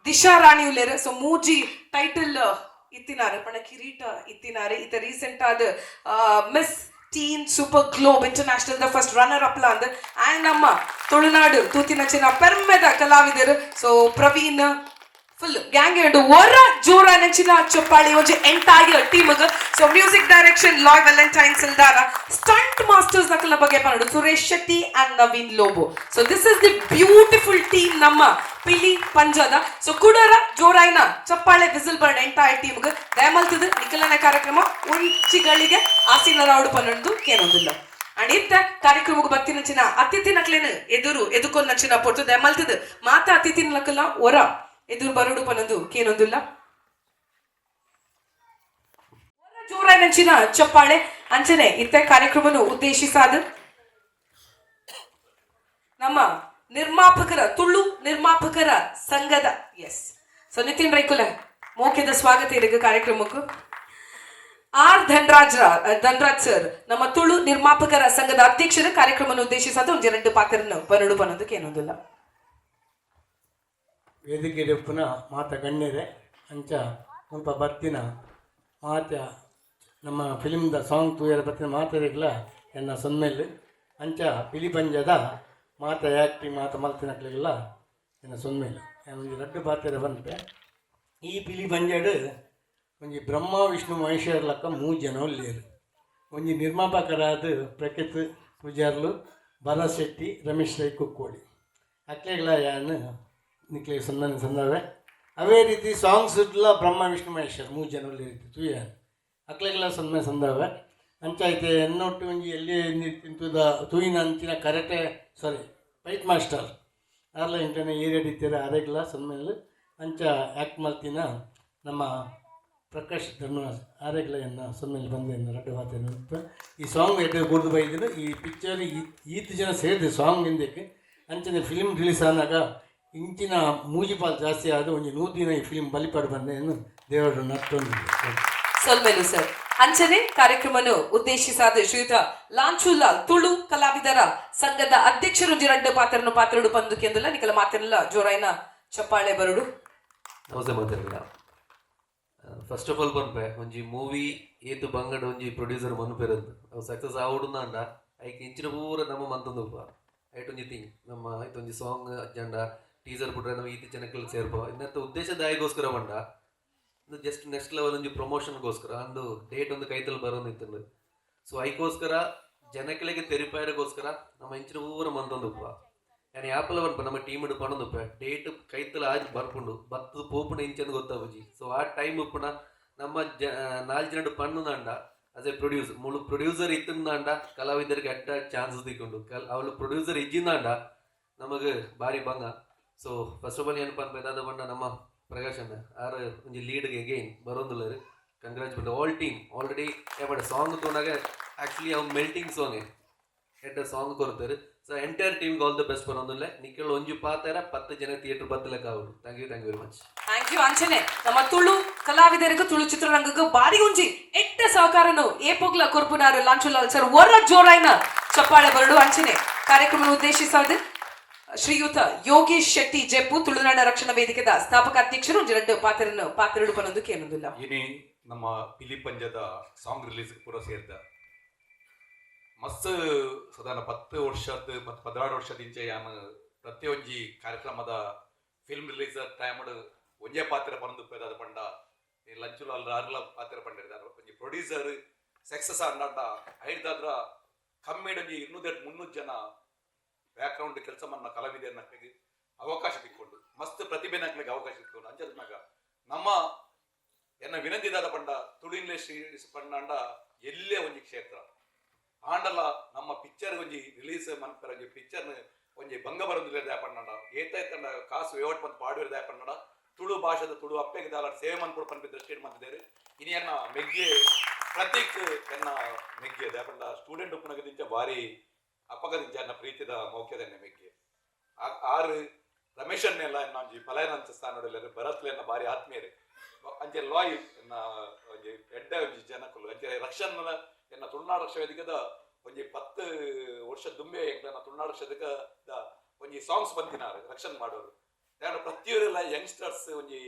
ದಿಶಾ ರಾಣಿ ಉಲ್ಲೇರು ಸೊ ಮೂಜಿ ಟೈಟಲ್ ಇತ್ತಿನಾರು ಪಣ ಕಿರೀಟ ಇತ್ತಿನಾರು ಇತ ರೀಸೆಂಟ್ ಆದ miss teen super globe international ದ ಫಸ್ಟ್ ರನ್ನರ್ ಅಪ್ ಅಂದ್ ಆ್ಯಂಡ್ ನಮ್ಮ ತುಳುನಾಡು ತೂತಿನಂಚಿನ ಪೆರ್ಮೆದ ಕಲಾವಿದರು ಸೊ ಪ್ರವೀಣ್ ಫುಲ್ ಗ್ಯಾಂಗ್ ಉಂಡು ಒರ ಜೋರ ನೆಂಚಿನ ಚೊಪ್ಪಾಳಿ ಒಂಜಿ ಎಂಟೈರ್ ಟೀಮ್ಗ್ so music direction Loy Valentine ಸಿಲ್ದಾರ ಸ್ಟಂಟ್ ಮಾಸ್ಟರ್ಸ್ ನಕಲ ಬಗ್ಗೆ ಪನ್ನಡು Suresh Shetty and Naveen Lobo so this is the beautiful team ನಮ್ಮ ಪಿಲಿ ಪಂಜದ ಸೊ ಕುಡರ ಜೋರಾಯ್ನ ಚಪ್ಪಾಳೆ ವಿಸಿಲ್ ಬರ್ಡ್ ಎಂಟೈರ್ ಟೀಮ್ಗ್ ದಯಮಲ್ತದ ನಿಖಲನ ಕಾರ್ಯಕ್ರಮ ಉಂಚಿಗಳಿಗೆ ಆಸೀನ ರಾವುಡು ಪನ್ನೊಂದು ಕೇನೊಂದಿಲ್ಲ ಅಂಡ್ ಇತ್ತ ಕಾರ್ಯಕ್ರಮಕ್ಕೆ ಬತ್ತಿನಂಚಿನ ಅತಿಥಿ ನಕ್ಲೇನು ಎದುಕೊಂಡ್ ನಂಚಿನ ಪೊಟ್ಟು ದಯಮಲ್ತದ ಮಾತ ಅತಿಥಿ ನಕಲ ಒರ ಎದುರು ಬರೋಡು ಪನ್ನೊಂದು ಕೇನೊಂದಿಲ್ಲ ಜೋರ ನಂಚಿನ ಚಪ್ಪಾಳೆ ಅಂಚನೆ ಇತ್ತ ಕಾರ್ಯಕ್ರಮವನ್ನು ಉದ್ದೇಶಿಸಾದ ನಮ್ಮ ನಿರ್ಮಾಪಕರ ತುಳು ನಿರ್ಮಾಪಕರ ಸಂಘದ ಎಸ್ ಸೊ ನಿತಿನ್ ರೈಕುಲ ಮೋಕೆದ ಸ್ವಾಗತ ಇರಗ ಕಾರ್ಯಕ್ರಮಕ್ಕೂ R ಧನ್ರಾಜ್ ಸರ್ ನಮ್ಮ ತುಳು ನಿರ್ಮಾಪಕರ ಸಂಘದ ಅಧ್ಯಕ್ಷರು ಕಾರ್ಯಕ್ರಮವನ್ನು ಉದ್ದೇಶಿಸಾದ ಒಂದು ಎರಡು ಪಾತ್ರನ ಬರಡು ಪನ್ನೊಂದು ಕೇನೊಂದಿಲ್ಲ ವೇದಿಕೆ ಪುನಃ ಮಾತ ಗಣ್ಯರೆ ಅಂಚ ಸ್ವಲ್ಪ ಬರ್ತಿನ ಮಾತ ನಮ್ಮ ಫಿಲಿಮ್ದ ಸಾಂಗ್ ತೂಯರ ಬರ್ತಿನ ಮಾತಾಡಿಗ್ಲ ಎನ್ನ ಸೊನ್ಮೇಲೆ ಅಂಚ ಪಿಲಿ ಪಂಜದ ಮಾತ ಆ್ಯಕ್ಟಿಂಗ್ ಮಾತ ಮಲ್ತಿನಕ್ಲಿಗೆಲ್ಲ ಎನ್ನ ಸೊನ್ಮೇಲೆ ಒಂದು ರಡ್ಡು ಪಾತ್ರ ಬಂತೆ ಈ ಪಿಲಿ ಪಂಜಡ್ ಒಂಜಿ ಬ್ರಹ್ಮ ವಿಷ್ಣು ಮಹೇಶ್ವರ ಮೂರು ಜನ ಒಲ್ಲೇರು ಒಂಜಿ ನಿರ್ಮಾಪಕರಾದ ಪ್ರಕೃತ್ ಪೂಜಾರ್ಲು ಭರತ್ ಶೆಟ್ಟಿ ರಮೇಶ್ ರೈ ಕುಕ್ಕೋಳಿ ಅಕ್ಲೆಗಳ ಯಾನು ನಿಕ್ಲೆ ಸಂದವೆ ಅವೇ ರೀತಿ ಸಾಂಗ್ಸ್ ಇಡ್ಲ ಬ್ರಹ್ಮ ವಿಷ್ಣು ಮಹೇಶ್ವರ್ ಮೂರು ಜನ ಒಲ್ಲೇರಿತ್ತು ತೂಯ ಅಕ್ಲೆಗಳ ಸಂದವೆ ಅಂಚಾಯ್ತೆ ಎನ್ನೊಟ್ಟು ಒಂಜಿ ಎಲ್ಲಿ ತಿಂತುದ ತೂಯಿನ ಅಂಚಿನ ಕರೆಕ್ಟೆ ಫೈಟ್ ಮಾಸ್ಟರ್ ಆರ್ಲ ಇಂಟನೆ ಏರಿಯಾಡಿತ್ತೀರ ಅರೆಗ್ಲ ಸೊನ್ಮೇಲೆ ಅಂಚ ಆ್ಯಕ್ಟ್ ಮಾಡ್ತಿನ ನಮ್ಮ ಪ್ರಕಾಶ್ ಧರ್ಮರಾಜ್ ಆರೆಗ್ಲೆಯನ್ನು ಸೊನ್ಮೇಲೆ ಬಂದ ರಡ್ಡು ಮಾತೇನು ಈ ಸಾಂಗ್ ಎಡ್ಡೆ ಗುರ್ದು ಬೈದಿದ್ದು ಈ ಪಿಕ್ಚರ್ ಈತು ಜನ ಸೇರಿದೆ ಸಾಂಗ್ ಹಿಂದಕ್ಕೆ ಅಂಚನೆ ಫಿಲ್ಮ್ ರಿಲೀಸ್ ಆದಾಗ ಇಂಚಿನ ಮೂಜಿಪಾಲ್ ಜಾಸ್ತಿ ಆದ ಒಂದು 100 ದಿನ ಈ ಫಿಲ್ಮ್ ಬಲಿಪಾಡು ಬಂದೇನು ದೇವರು ನಟ್ಟೊಂದು ಸೊಲ್ಮೆಲು ಸರ್ ಅಂಚನೆ ಕಾರ್ಯಕ್ರಮವನ್ನು ಉದ್ದೇಶಿಸಾದ ಶ್ರೀಯುತ ಲಾಂಚುಲಾಲ್ ತುಳು ಕಲಾವಿದರ ಸಂಘದ ಅಧ್ಯಕ್ಷರು ಎರಡು ಪಾತ್ರಡು ಬಂದು ಕೆಂದುಲ್ಲ ನಿಕಲ ಮಾತಿರಲ್ಲ ಜೋರಾಯ್ನ ಚಪ್ಪಾಳೆ ಬರುಡು ನಮಸ್ತೆ ಮಾತಾಡಿಲ್ಲ ಫಸ್ಟ್ ಆಫ್ ಆಲ್ ಪನ್ಪೆ ಒಂಜಿ ಮೂವಿ ಏತು ಬಂಗಡ ಒಂಜಿ ಪ್ರೊಡ್ಯೂಸರ್ ಮನ್ಪೆರದು ಅವು ಸಕ್ಸಸ್ ಆವಡುಂದ ಐಕೆ ಇಂಚಿನ ಪೂರ ನಮ್ಮ ಮಂತಂದು ಐಟ್ ಒಂಜಿ ಥಿಂಗ್ ನಮ್ಮ ಐತೊಂಜಿ ಸಾಂಗ್ ಅಜ್ಜಂಡ ಟೀಸರ್ ಬಿಟ್ರೆ ನಾವು ಈತಿ ಜನಕ್ಕಲ್ಲಿ ಸೇರ್ಬೋ ಇನ್ನತ್ತ ಉದ್ದೇಶದಾಯಿಗೋಸ್ಕರ ಬಂಡ ಜಸ್ಟ್ ನೆಕ್ಸ್ಟ್ ಲೆವೆಲ್ ಒಂಜಿ ಪ್ರಮೋಷನ್ಗೋಸ್ಕರ ಅಂದು ಡೇಟ್ ಒಂದು ಕೈತಲ್ಲಿ ಬರೋನಿತ್ತು. ಸೊ ಅದಕ್ಕೋಸ್ಕರ ಜನಗಳಿಗೆ ತೆರಿಪಾಯರಿಗೋಸ್ಕರ ನಮ್ಮ ಇಂಚಿನ ಊರ ಮಂದೊಂದುಪ್ಪ ಯಾನಿ ಆಪಲ ಬರ್ಪ ನಮ್ಮ ಟೀಮ್ ಇಡು ಪಣದುಪ್ಪ ಡೇಟ್ ಕೈತಲ ಆಜ್ ಬರ್ಪುಂಡು ಬತ್ತದ ಪೋಪುಣ ಇಂಚಂದು ಗೊತ್ತಾವುಜಿ. ಸೊ ಆ ಟೈಮ್ ಉಪ್ಪುಣ ನಮ್ಮ 4 ಜನ ಪಣ್ಣುಂದಾಂಡ ಆಸ್ ಎ ಪ್ರೊಡ್ಯೂಸರ್ ಇತ್ತಂದಾಂಡ ಕಲಾವಿದರಿಗೆ ಅಡ್ಡ ಚಾನ್ಸಸ್ ತಿಕ್ಕೊಂಡು ಅವಳು ಪ್ರೊಡ್ಯೂಸರ್ ಇಜ್ಜಿಂದಾಂಡ ನಮಗೆ ಭಾರಿ ಭಂಗ. ಸೊ ಫಸ್ಟ್ ಆಫ್ ಆಲ್ ಏನಪ್ಪ ಅಂತ ಬಂಡ ನಮ್ಮ ಪ್ರಕಾಶ್ ಅಣ್ಣ ಆರು ಒಂಜಿ ಲೀಡ್ಗೆ ಅಗೈನ್ ಬರೋದಿಲ್ಲ ರೀ. ಕಂಗ್ರಾಚುಲೇಟ್ ಆಲ್ ಟೀಮ್ ಆಲ್ರೆಡಿ ಏಮಾಡ ಸಾಂಗ್ ತೊಗೊಂಡಾಗ ಆ್ಯಕ್ಚುಲಿ ಅವ್ನು ಮೆಲ್ಟಿಂಗ್ ಸಾಂಗ್ ಎಡ್ಡ ಸಾಂಗ್ ಕೊಡ್ತಾರೆ. ಸೊ ಎಂಟೈರ್ ಟೀಮ್ಗೆ ಆಲ್ ದ ಬೆಸ್ಟ್ ಬರೋದಿಲ್ಲ. ನಿಖಿಲ್ ಒಂಜಿ ಪಾತಾರ 10 ಜನ ಥಿಯೇಟರ್ ಬತ್ತಲೆಕ್ಕ ಅವರು. Thank you very much. Thank you ಅಂಚನೆ ನಮ್ಮ ತುಳು ಕಲಾವಿದರಿಗೂ ತುಳು ಚಿತ್ರರಂಗಕ್ಕೂ ಬಾರಿ ಒಂಜಿ ಎಟ್ಟ ಸಹಕಾರನು ಏಪೋಗ್ಲ ಕೊರ್ಪುನಾರು ಲಾಂಚುಲಾಲ್ ಸರ್ ಒರ ಜೋರಾಯ್ನ ಚಪ್ಪಾಳೆ ಬರಡು ಅಂಚನೆ ಕಾರ್ಯಕ್ರಮ ಉದ್ದೇಶಿಸಾದ ಶ್ರೀಯುತ ಯೋಗೇಶ್ ಶೆಟ್ಟಿ ಜೆಪ್ಪು ತುಳುನಾಡ ರಕ್ಷಣಾ ವೇದಿಕೆದ ಸ್ಥಾಪಕ ಅಧ್ಯಕ್ಷರು ಒಂಜಿ 2 ಪಾತ್ರೆಡು ಪನ್ನೊಂದಕ್ಕೆ ಏನೊಂದಿಲ್ಲ. ಇನಿ ನಮ್ಮ ಪಿಲಿ ಪಂಜದ ಸಾಂಗ್ ರಿಲೀಸ್ ಪೂರ ಸೇರ್ದ ಮಸ್ತ್ ಸಾಧಾರಣ 10 ವರ್ಷದ ಮತ್ತು 16 ವರ್ಷದಿಂಚೆ ಯಾನು ಪ್ರತಿಯೊಂಜಿ ಕಾರ್ಯಕ್ರಮದ ಫಿಲ್ಮ್ ರಿಲೀಸ್ ಟೈಮ್ ಒಂಜೇ ಪಾತ್ರ ಪಂದು ಪಂಡ ಲಂಚುಲಾಲ್ ಆರ್ಲ ಪಾತ್ರ ಪಂಡಿರ್ದಾರ ಒಂಜಿ ಪ್ರೊಡ್ಯೂಸರ್ ಸಕ್ಸಸ್ ಅಂಡ ಐದಾದ್ರ ಕಮ್ಮಿಡೊಂಜಿ 200-300 ಜನ ಬ್ಯಾಕ್ಗ್ರೌಂಡ್ ಕೆಲಸ ಮನ್ನ ಕಲಾವಿದರನ್ನ ಅವಕಾಶ ತಿಕ್ಕೊಂಡು ಮಸ್ತ್ ಪ್ರತಿಭೆ ನಕ್ಲಿಗೆ ಅವಕಾಶ ತಿಕ್ಕೊಂಡು ಅಂಚದ್ನಾಗ ನಮ್ಮ ಎನ್ನ ವಿನಂತಿದಾದ ಪಂಡ ತುಳು ಇಂಡಸ್ಟ್ರಿ ಪಂಡ ಎಲ್ಲೇ ಒಂಜಿ ಕ್ಷೇತ್ರ ಆಂಡಲ ನಮ್ಮ ಪಿಕ್ಚರ್ ಒಂಜಿ ರಿಲೀಸ್ ಮನ್ಪರ ಒಂಜಿ ಪಿಕ್ಚರ್ನ ಒಂಜಿ ಭಂಗ ಬರೋದಿಲ್ಲ ಪಂಡ ಏತಂಡ ಕಾಸು ವೇವಟ್ ಬಂದು ಪಾಡುವ ಪಂಡ ತುಳು ಭಾಷೆದ ತುಳು ಅಪ್ಪೆಗೆ ದಾಲ ಸೇವೆ ಮನ್ಪುಡು ಪನ್ಪಿ ದೃಷ್ಟಿ ಮಂತಿದ್ದೇವೆ. ಇನಿ ಎನ್ನ ಮೆಗ್ಗೆ ಪ್ರತೀಕ್ ಎನ್ನ ಮೆಗ್ಗೆ ಪಂಡ ಸ್ಟೂಡೆಂಟ್ ಉಪ್ಪನಗದಿಂಚ ಭಾರಿ ಅಪ್ಪಗದಿಂಚ ಎನ್ನ ಪ್ರೀತಿದ ಮೌಖ್ಯದ ಎನ್ನ ಮೆಗ್ಗೆ ಆರು ರಮೇಶನ್ನೆಲ್ಲ ಎನ್ನ ಒಂಜಿ ಪಲಾಯನಂಚ ಸ್ಥಾನಡಲ್ಲ ಭರತ್ಲೆನ್ನ ಭಾರಿ ಆತ್ಮೀಯರೇ ಅಂಚೆ ಲಾಯ್ ಎನ್ನ ಒಂಜಿ ಎಡ್ಡ ಒಂಜಿ ಜನಕ್ಕಲು ಅಂಚೆ ರಕ್ಷನ್ ಎನ್ನ ತುಳುನಾಡು ರಕ್ಷ ವೇದಿಕೆದ ಒಂಜಿ 10 ವರ್ಷ ದುಂಬೆ ಎನ್ನ ತುಳುನಾಡು ರಕ್ಷ ವೇದಿಕೆದ ಒಂಜಿ ಸಾಂಗ್ಸ್ ಬಂದಿನಾರು ರಕ್ಷನ್ ಮಾಡೋರು ದಾಂಡ ಪ್ರತಿಯೊರೆಲ್ಲ ಯಂಗ್ಸ್ಟರ್ಸ್ ಒಂಜಿ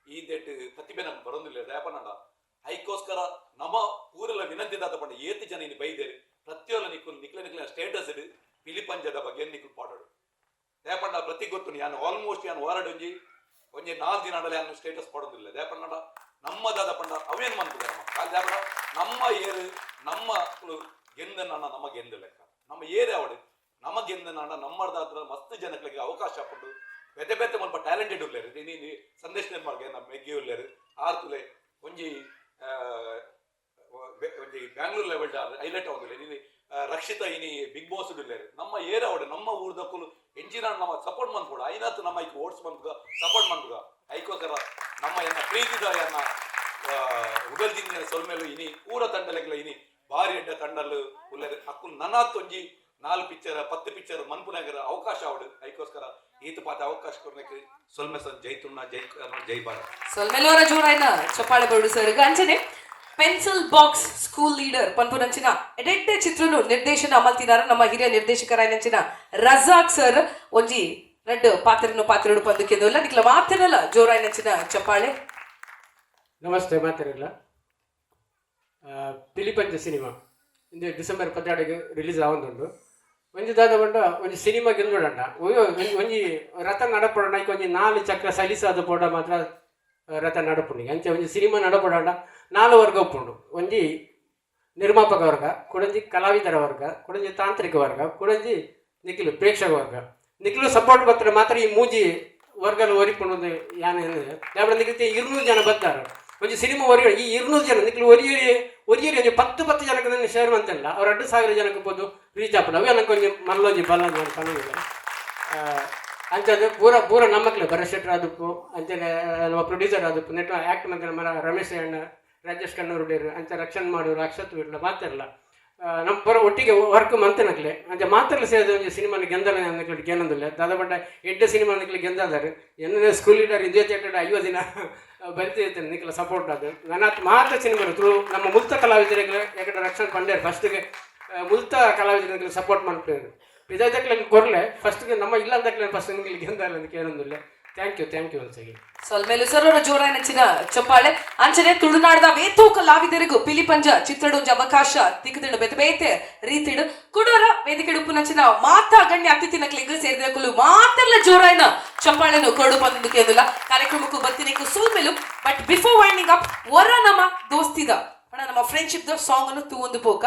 ಈ ದೇಟ್ ಪ್ರತಿಭೆ ನಮ್ಗೆ ಬರೋದಿಲ್ಲ ದಯಪಂಡ ಐಕೋಸ್ಕರ ನಮ್ಮ ಊರೆಲ್ಲ ವಿನಂತಿದಾದ ಪಂಡ ಏತಿ ಜನ ಇನ್ನು ಬೈದೇರಿ ಪ್ರತಿಯೊಲ್ಲ ನಿಕ್ಲೆ ಸ್ಟೇಟಸ್ ಇಡು ಪಿಲಿ ಪಂಜದ ಬಗ್ಗೆ ನಿಕ್ಲು ಪಾಡೋಡು ದಯಪಂಡ ಪ್ರತಿ ಗೊತ್ತು ನಾನು ಆಲ್ಮೋಸ್ಟ್ ನಾನು ವಾರಡ್ ಒಂಜಿ 4 ದಿನ ನಾನು ಸ್ಟೇಟಸ್ ಪಡೋದಿಲ್ಲ ದಯಪಂಡ ನಮ್ಮದಾದ ಪಂಡ ಅವೇನು ಮಂತಿದೆ ನಮ್ಮ ನಮ್ಮ ಏರು ನಮ್ಮ ಗೆಂದನ ನಮ್ಮ ಗೆಂದ ಲೆಕ್ಕ ನಮ್ಮ ಏರೇ ಅವಡು ನಮ್ಮ ಗೆಂದನ ನಮ್ಮದಾದ್ರ ಮಸ್ತ್ ಜನಗಳಿಗೆ ಅವಕಾಶ ಪಟ್ಟು ಬೆತೆ ಬೆತೆ ಮಲ್ಪ ಟ್ಯಾಲೆಂಟೆಡ್ ಉಳ್ಳೇರು ನೀನು ಸಂದೇಶ ನಿರ್ಮಾರ್ಗೆ ನಮ್ಮ ಮೆಗ್ಗಿ ಉಳ್ಳೇರು ಆರ್ತುಲೆ ಒಂಜಿ ಒಂಜಿ ಬ್ಯಾಂಗ್ಳೂರ್ ಲೆವೆಲ್ ಹೈಲೈಟ್ ಆಗೋದಿಲ್ಲ ನೀನು ರಕ್ಷಿತ ಇನಿ ಬಿಗ್ ಬಾಸ್ ಉಳ್ಳೇರು ನಮ್ಮ ಏರ ಅವಡು ನಮ್ಮ ಊರ್ದಕ್ಕೂ ಎಂಜಿನ ನಮ್ಮ ಸಪೋರ್ಟ್ ಮಾಡ್ಬೋಡ ಐನಾತ್ ನಮ್ಮ ಐಕ್ ಓಟ್ಸ್ ಬಂದ್ಗ ಸಪೋರ್ಟ್ ಮಾಡ್ಬೋದ ಐಕೋಸ್ಕರ ನಮ್ಮ ಎನ್ನ ಪ್ರೀತಿದ ಎನ್ನ ಉಗಲ್ದಿಂದ ಸೊಲ್ಮೇಲು ಇನಿ ಪೂರ ತಂಡಲೆಗಳ ಇನಿ ಭಾರಿ ಎಡ್ಡ ತಂಡಲು ಉಳ್ಳೇರು ಅಕ್ಕಲು ನನಾತ್ ಒಂಜಿ 4 ಪಿಕ್ಚರ್ 10 ಪಿಕ್ಚರ್ ಮನ್ಪುನಾಗರ ಅವಕಾಶ ಅವಡು ಐಕೋಸ್ಕರ ಈತ ಪಾತ ಅವಕಾಶ ಕೊರ್ನಕ್ಕೆ ಸೊಲ್ಮೆಸನ್ ಜೈ ತುಣ್ಣ ಜೈ ಭಾರತ್ ಸೊಲ್ಮೆಲೋರ ಜೋರಾಯ್ನ ಚಪ್ಪಾಳೆ ಬರಡು ಸರ್ ಅಂಚನೆ ಪೆನ್ಸಿಲ್ ಬಾಕ್ಸ್ ಸ್ಕೂಲ್ ಲೀಡರ್ ಪನ್ಪುನಂಚಿನ ಎಡೆಡ್ಡೆ ಚಿತ್ರನು ನಿರ್ದೇಶನ ಅಮಲ್ತಿದಾರ ನಮ್ಮ ಹಿರಿಯ ನಿರ್ದೇಶಕರಾಯನಂಚಿನ ರಜಾಕ್ ಸರ್ ಒಂಜಿ 2 ಪಾತ್ರೆಡು ಪಂದುಕೆಂದು ನಿಕ್ಲ ಮಾತಿರಲ್ಲ ಜೋರಾಯನಂಚಿನ ಚಪ್ಪಾಳೆ. ನಮಸ್ತೆ ಮಾತಾಡಿಲ್ಲ. ಪಿಲಿ ಪಂಜ ಸಿನಿಮಾ ಇಂದು ಡಿಸೆಂಬರ್ 16 ರಿಲೀಸ್ ಆವೊಂದುಂಡು ಒಂಜಿ ದಾದ ಪಂಡ ಒಂಜಿ ಸಿನಿಮಾ ಗೆಲ್ಲೋಡಂಡ ಒಂಜಿ ರಥ ನಡಪಡ ಒಂಜಿ 4 ಚಕ್ರ ಸಲಿಸಾದ ಪೋಡ ಮಾತ್ರ ರಥ ನಡಪುಂಡು ಅಂಚೆ ಒಂಜಿ ಸಿನಿಮಾ ನಡಪಡಂಡ 4 ವರ್ಗ ಉಪ್ಪುಂಡು ಒಂಜಿ ನಿರ್ಮಾಪಕ ವರ್ಗ ಕುಡಂಜಿ ಕಲಾವಿದರ ವರ್ಗ ಕುಡಂಜಿ ತಾಂತ್ರಿಕ ವರ್ಗ ಕುಡಂಜಿ ನಿಖಿಲು ಪ್ರೇಕ್ಷಕ ವರ್ಗ ನಿಖಿಲು ಸಪೋರ್ಟ್ ಬತ್ತರೆ ಮಾತ್ರ ಈ ಮೂಜಿ ವರ್ಗಲು ಒರಿಪುಂಡು ಯಾನೇನು ಯಾವ್ದು ನಿಖಿಲ್ 200 ಜನ ಬರ್ತಾರೆ ಒಂಜಿ ಸಿನಿಮಾ ಒರಿ ಈ 200 ಜನ ನಿಖಿಲು ಒರಿಯೇರಿ ಒಂಜಿ 10 ಜನಕ್ಕೆ ನನ್ನ ಶೇರ್ ಅಂತಲ್ಲ ಅವ್ರು 2,000 ಜನಕ್ಕೆ ಬೋದು ರೀಚ್ ಆಪಡ ಅವೇ ನನಗೆ ಒಂಜಿ ಮಲ್ಲೊಂಜಿ ಬಲ್ಲೊಂಜಿ ಪನ್ನೋದಿಲ್ಲ ಅಂಚದು ಪೂರ ನಮ್ಮಕ್ಲೆ ಭರತ್ ಶೆಟ್ರ್ ಆದಪ್ಪು ಅಂಚನೆ ನಮ್ಮ ಪ್ರೊಡ್ಯೂಸರ್ ಆದಪ್ಪು ನೆಟ್ ಆ್ಯಕ್ಟ್ ಮಂತ್ರ ನಮ್ಮ ರಮೇಶ್ ಅಣ್ಣ ರಾಜೇಶ್ ಕಣ್ಣೂರು ಡೇರು ಅಂಚ ರಕ್ಷಣೆ ಮಾಡೋರು ಅಕ್ಷತ್ ಇರಲ್ಲ ಮಾತಿರಲ್ಲ ನಮ್ಮ ಪೂರ ಒಟ್ಟಿಗೆ ವರ್ಕ್ ಮಂತನಕ್ಲೆ ಅಂಚೆ ಮಾತ್ರಲ್ಲ ಸೇರಿದ ಒಂದು ಸಿನಿಮಾನ ಗೆಂದಲ ಅನ್ನಕ್ಕೆ ಏನಂದಿಲ್ಲ ದಾದ ಪಂಡ 8 ಸಿನಿಮಾ ಅನ್ನಕ್ಕೆ ಗೆಂದಾದಾರೆ ಎನ್ನ ಸ್ಕೂಲ್ ಲೀಡರ್ ಇದೇ ಥಿಯೇಟರ್ 50 ದಿನ ಬರಿತಿರ್ತೇನೆ ನಿಕ್ಲ ಸಪೋರ್ಟ್ ಅದು ನನ್ನ ಮಾತ್ರ ಸಿನಿಮಾ ತುಳು ನಮ್ಮ ಮುಲ್ತ ಕಲಾವಿದರಿಗೆ ಯಾಕಂದ್ರೆ ರಕ್ಷಣೆ ಪಂಡೇರು ಫಸ್ಟ್ಗೆ ಮುಲ್ತ ಕಲಾವಿದರಿಗೆ ಸಪೋರ್ಟ್ ಮಾಡ್ತೇವೆ ಇದಕ್ಕೆ ಕೊರಲೆ ಫಸ್ಟ್ಗೆ ನಮ್ಮ ಇಲ್ಲ ಅಂತಕ್ಕೆ ಫಸ್ಟ್ ನಿಮಗೆ ಗೆಂದಲ್ಲ ಅದಕ್ಕೆ ಏನೊಂದಿಲ್ಲ. ಥ್ಯಾಂಕ್ ಯು ಅನ್ಸಗಿ ಸೊಲ್ಮೇಲು ಸರ್ ಜೋರಾಯ ನೆಚ್ಚಿನ ಚಪ್ಪಾಳೆ ಅಂಚನೆ ತುಳುನಾಡದ ವೇತೋ ಕಲಾವಿದರಿಗೂ ಪಿಲಿ ಪಂಜ ಚಿತ್ರಡು ಅವಕಾಶ ತಿಕ್ಕದಿಡು ಬೆತೆ ಬೇತೆ ರೀತಿಡು ಕುಡೋರ ವೇದಿಕೆ ಉಪ್ಪು ನಂಚಿನ ಮಾತಾ ಗಣ್ಯ ಅತಿಥಿ ನಕ್ಲಿಂಗ ಸೇರಿದ ಕುಲು ಮಾತೆಲ್ಲ ಜೋರಾಯನ ಚಪ್ಪಾಳೆನು ಕೊಡು ಬಂದಕ್ಕೆ ಅಂದಿಲ್ಲ ಕಾರ್ಯಕ್ರಮಕ್ಕೂ ಬರ್ತೀನಿ ಸೋಲ್ಮೇಲು ಬಟ್ ಬಿಫೋರ್ ವೈಂಡಿಂಗ್ ಅಪ್ ವರ ನಮ್ಮ ದೋಸ್ತಿದ ನಮ್ಮ ಫ್ರೆಂಡ್ಶಿಪ್ ದ ಸಾಂಗ್ ಅನ್ನು ತೂ ಒಂದು ಪೋಕ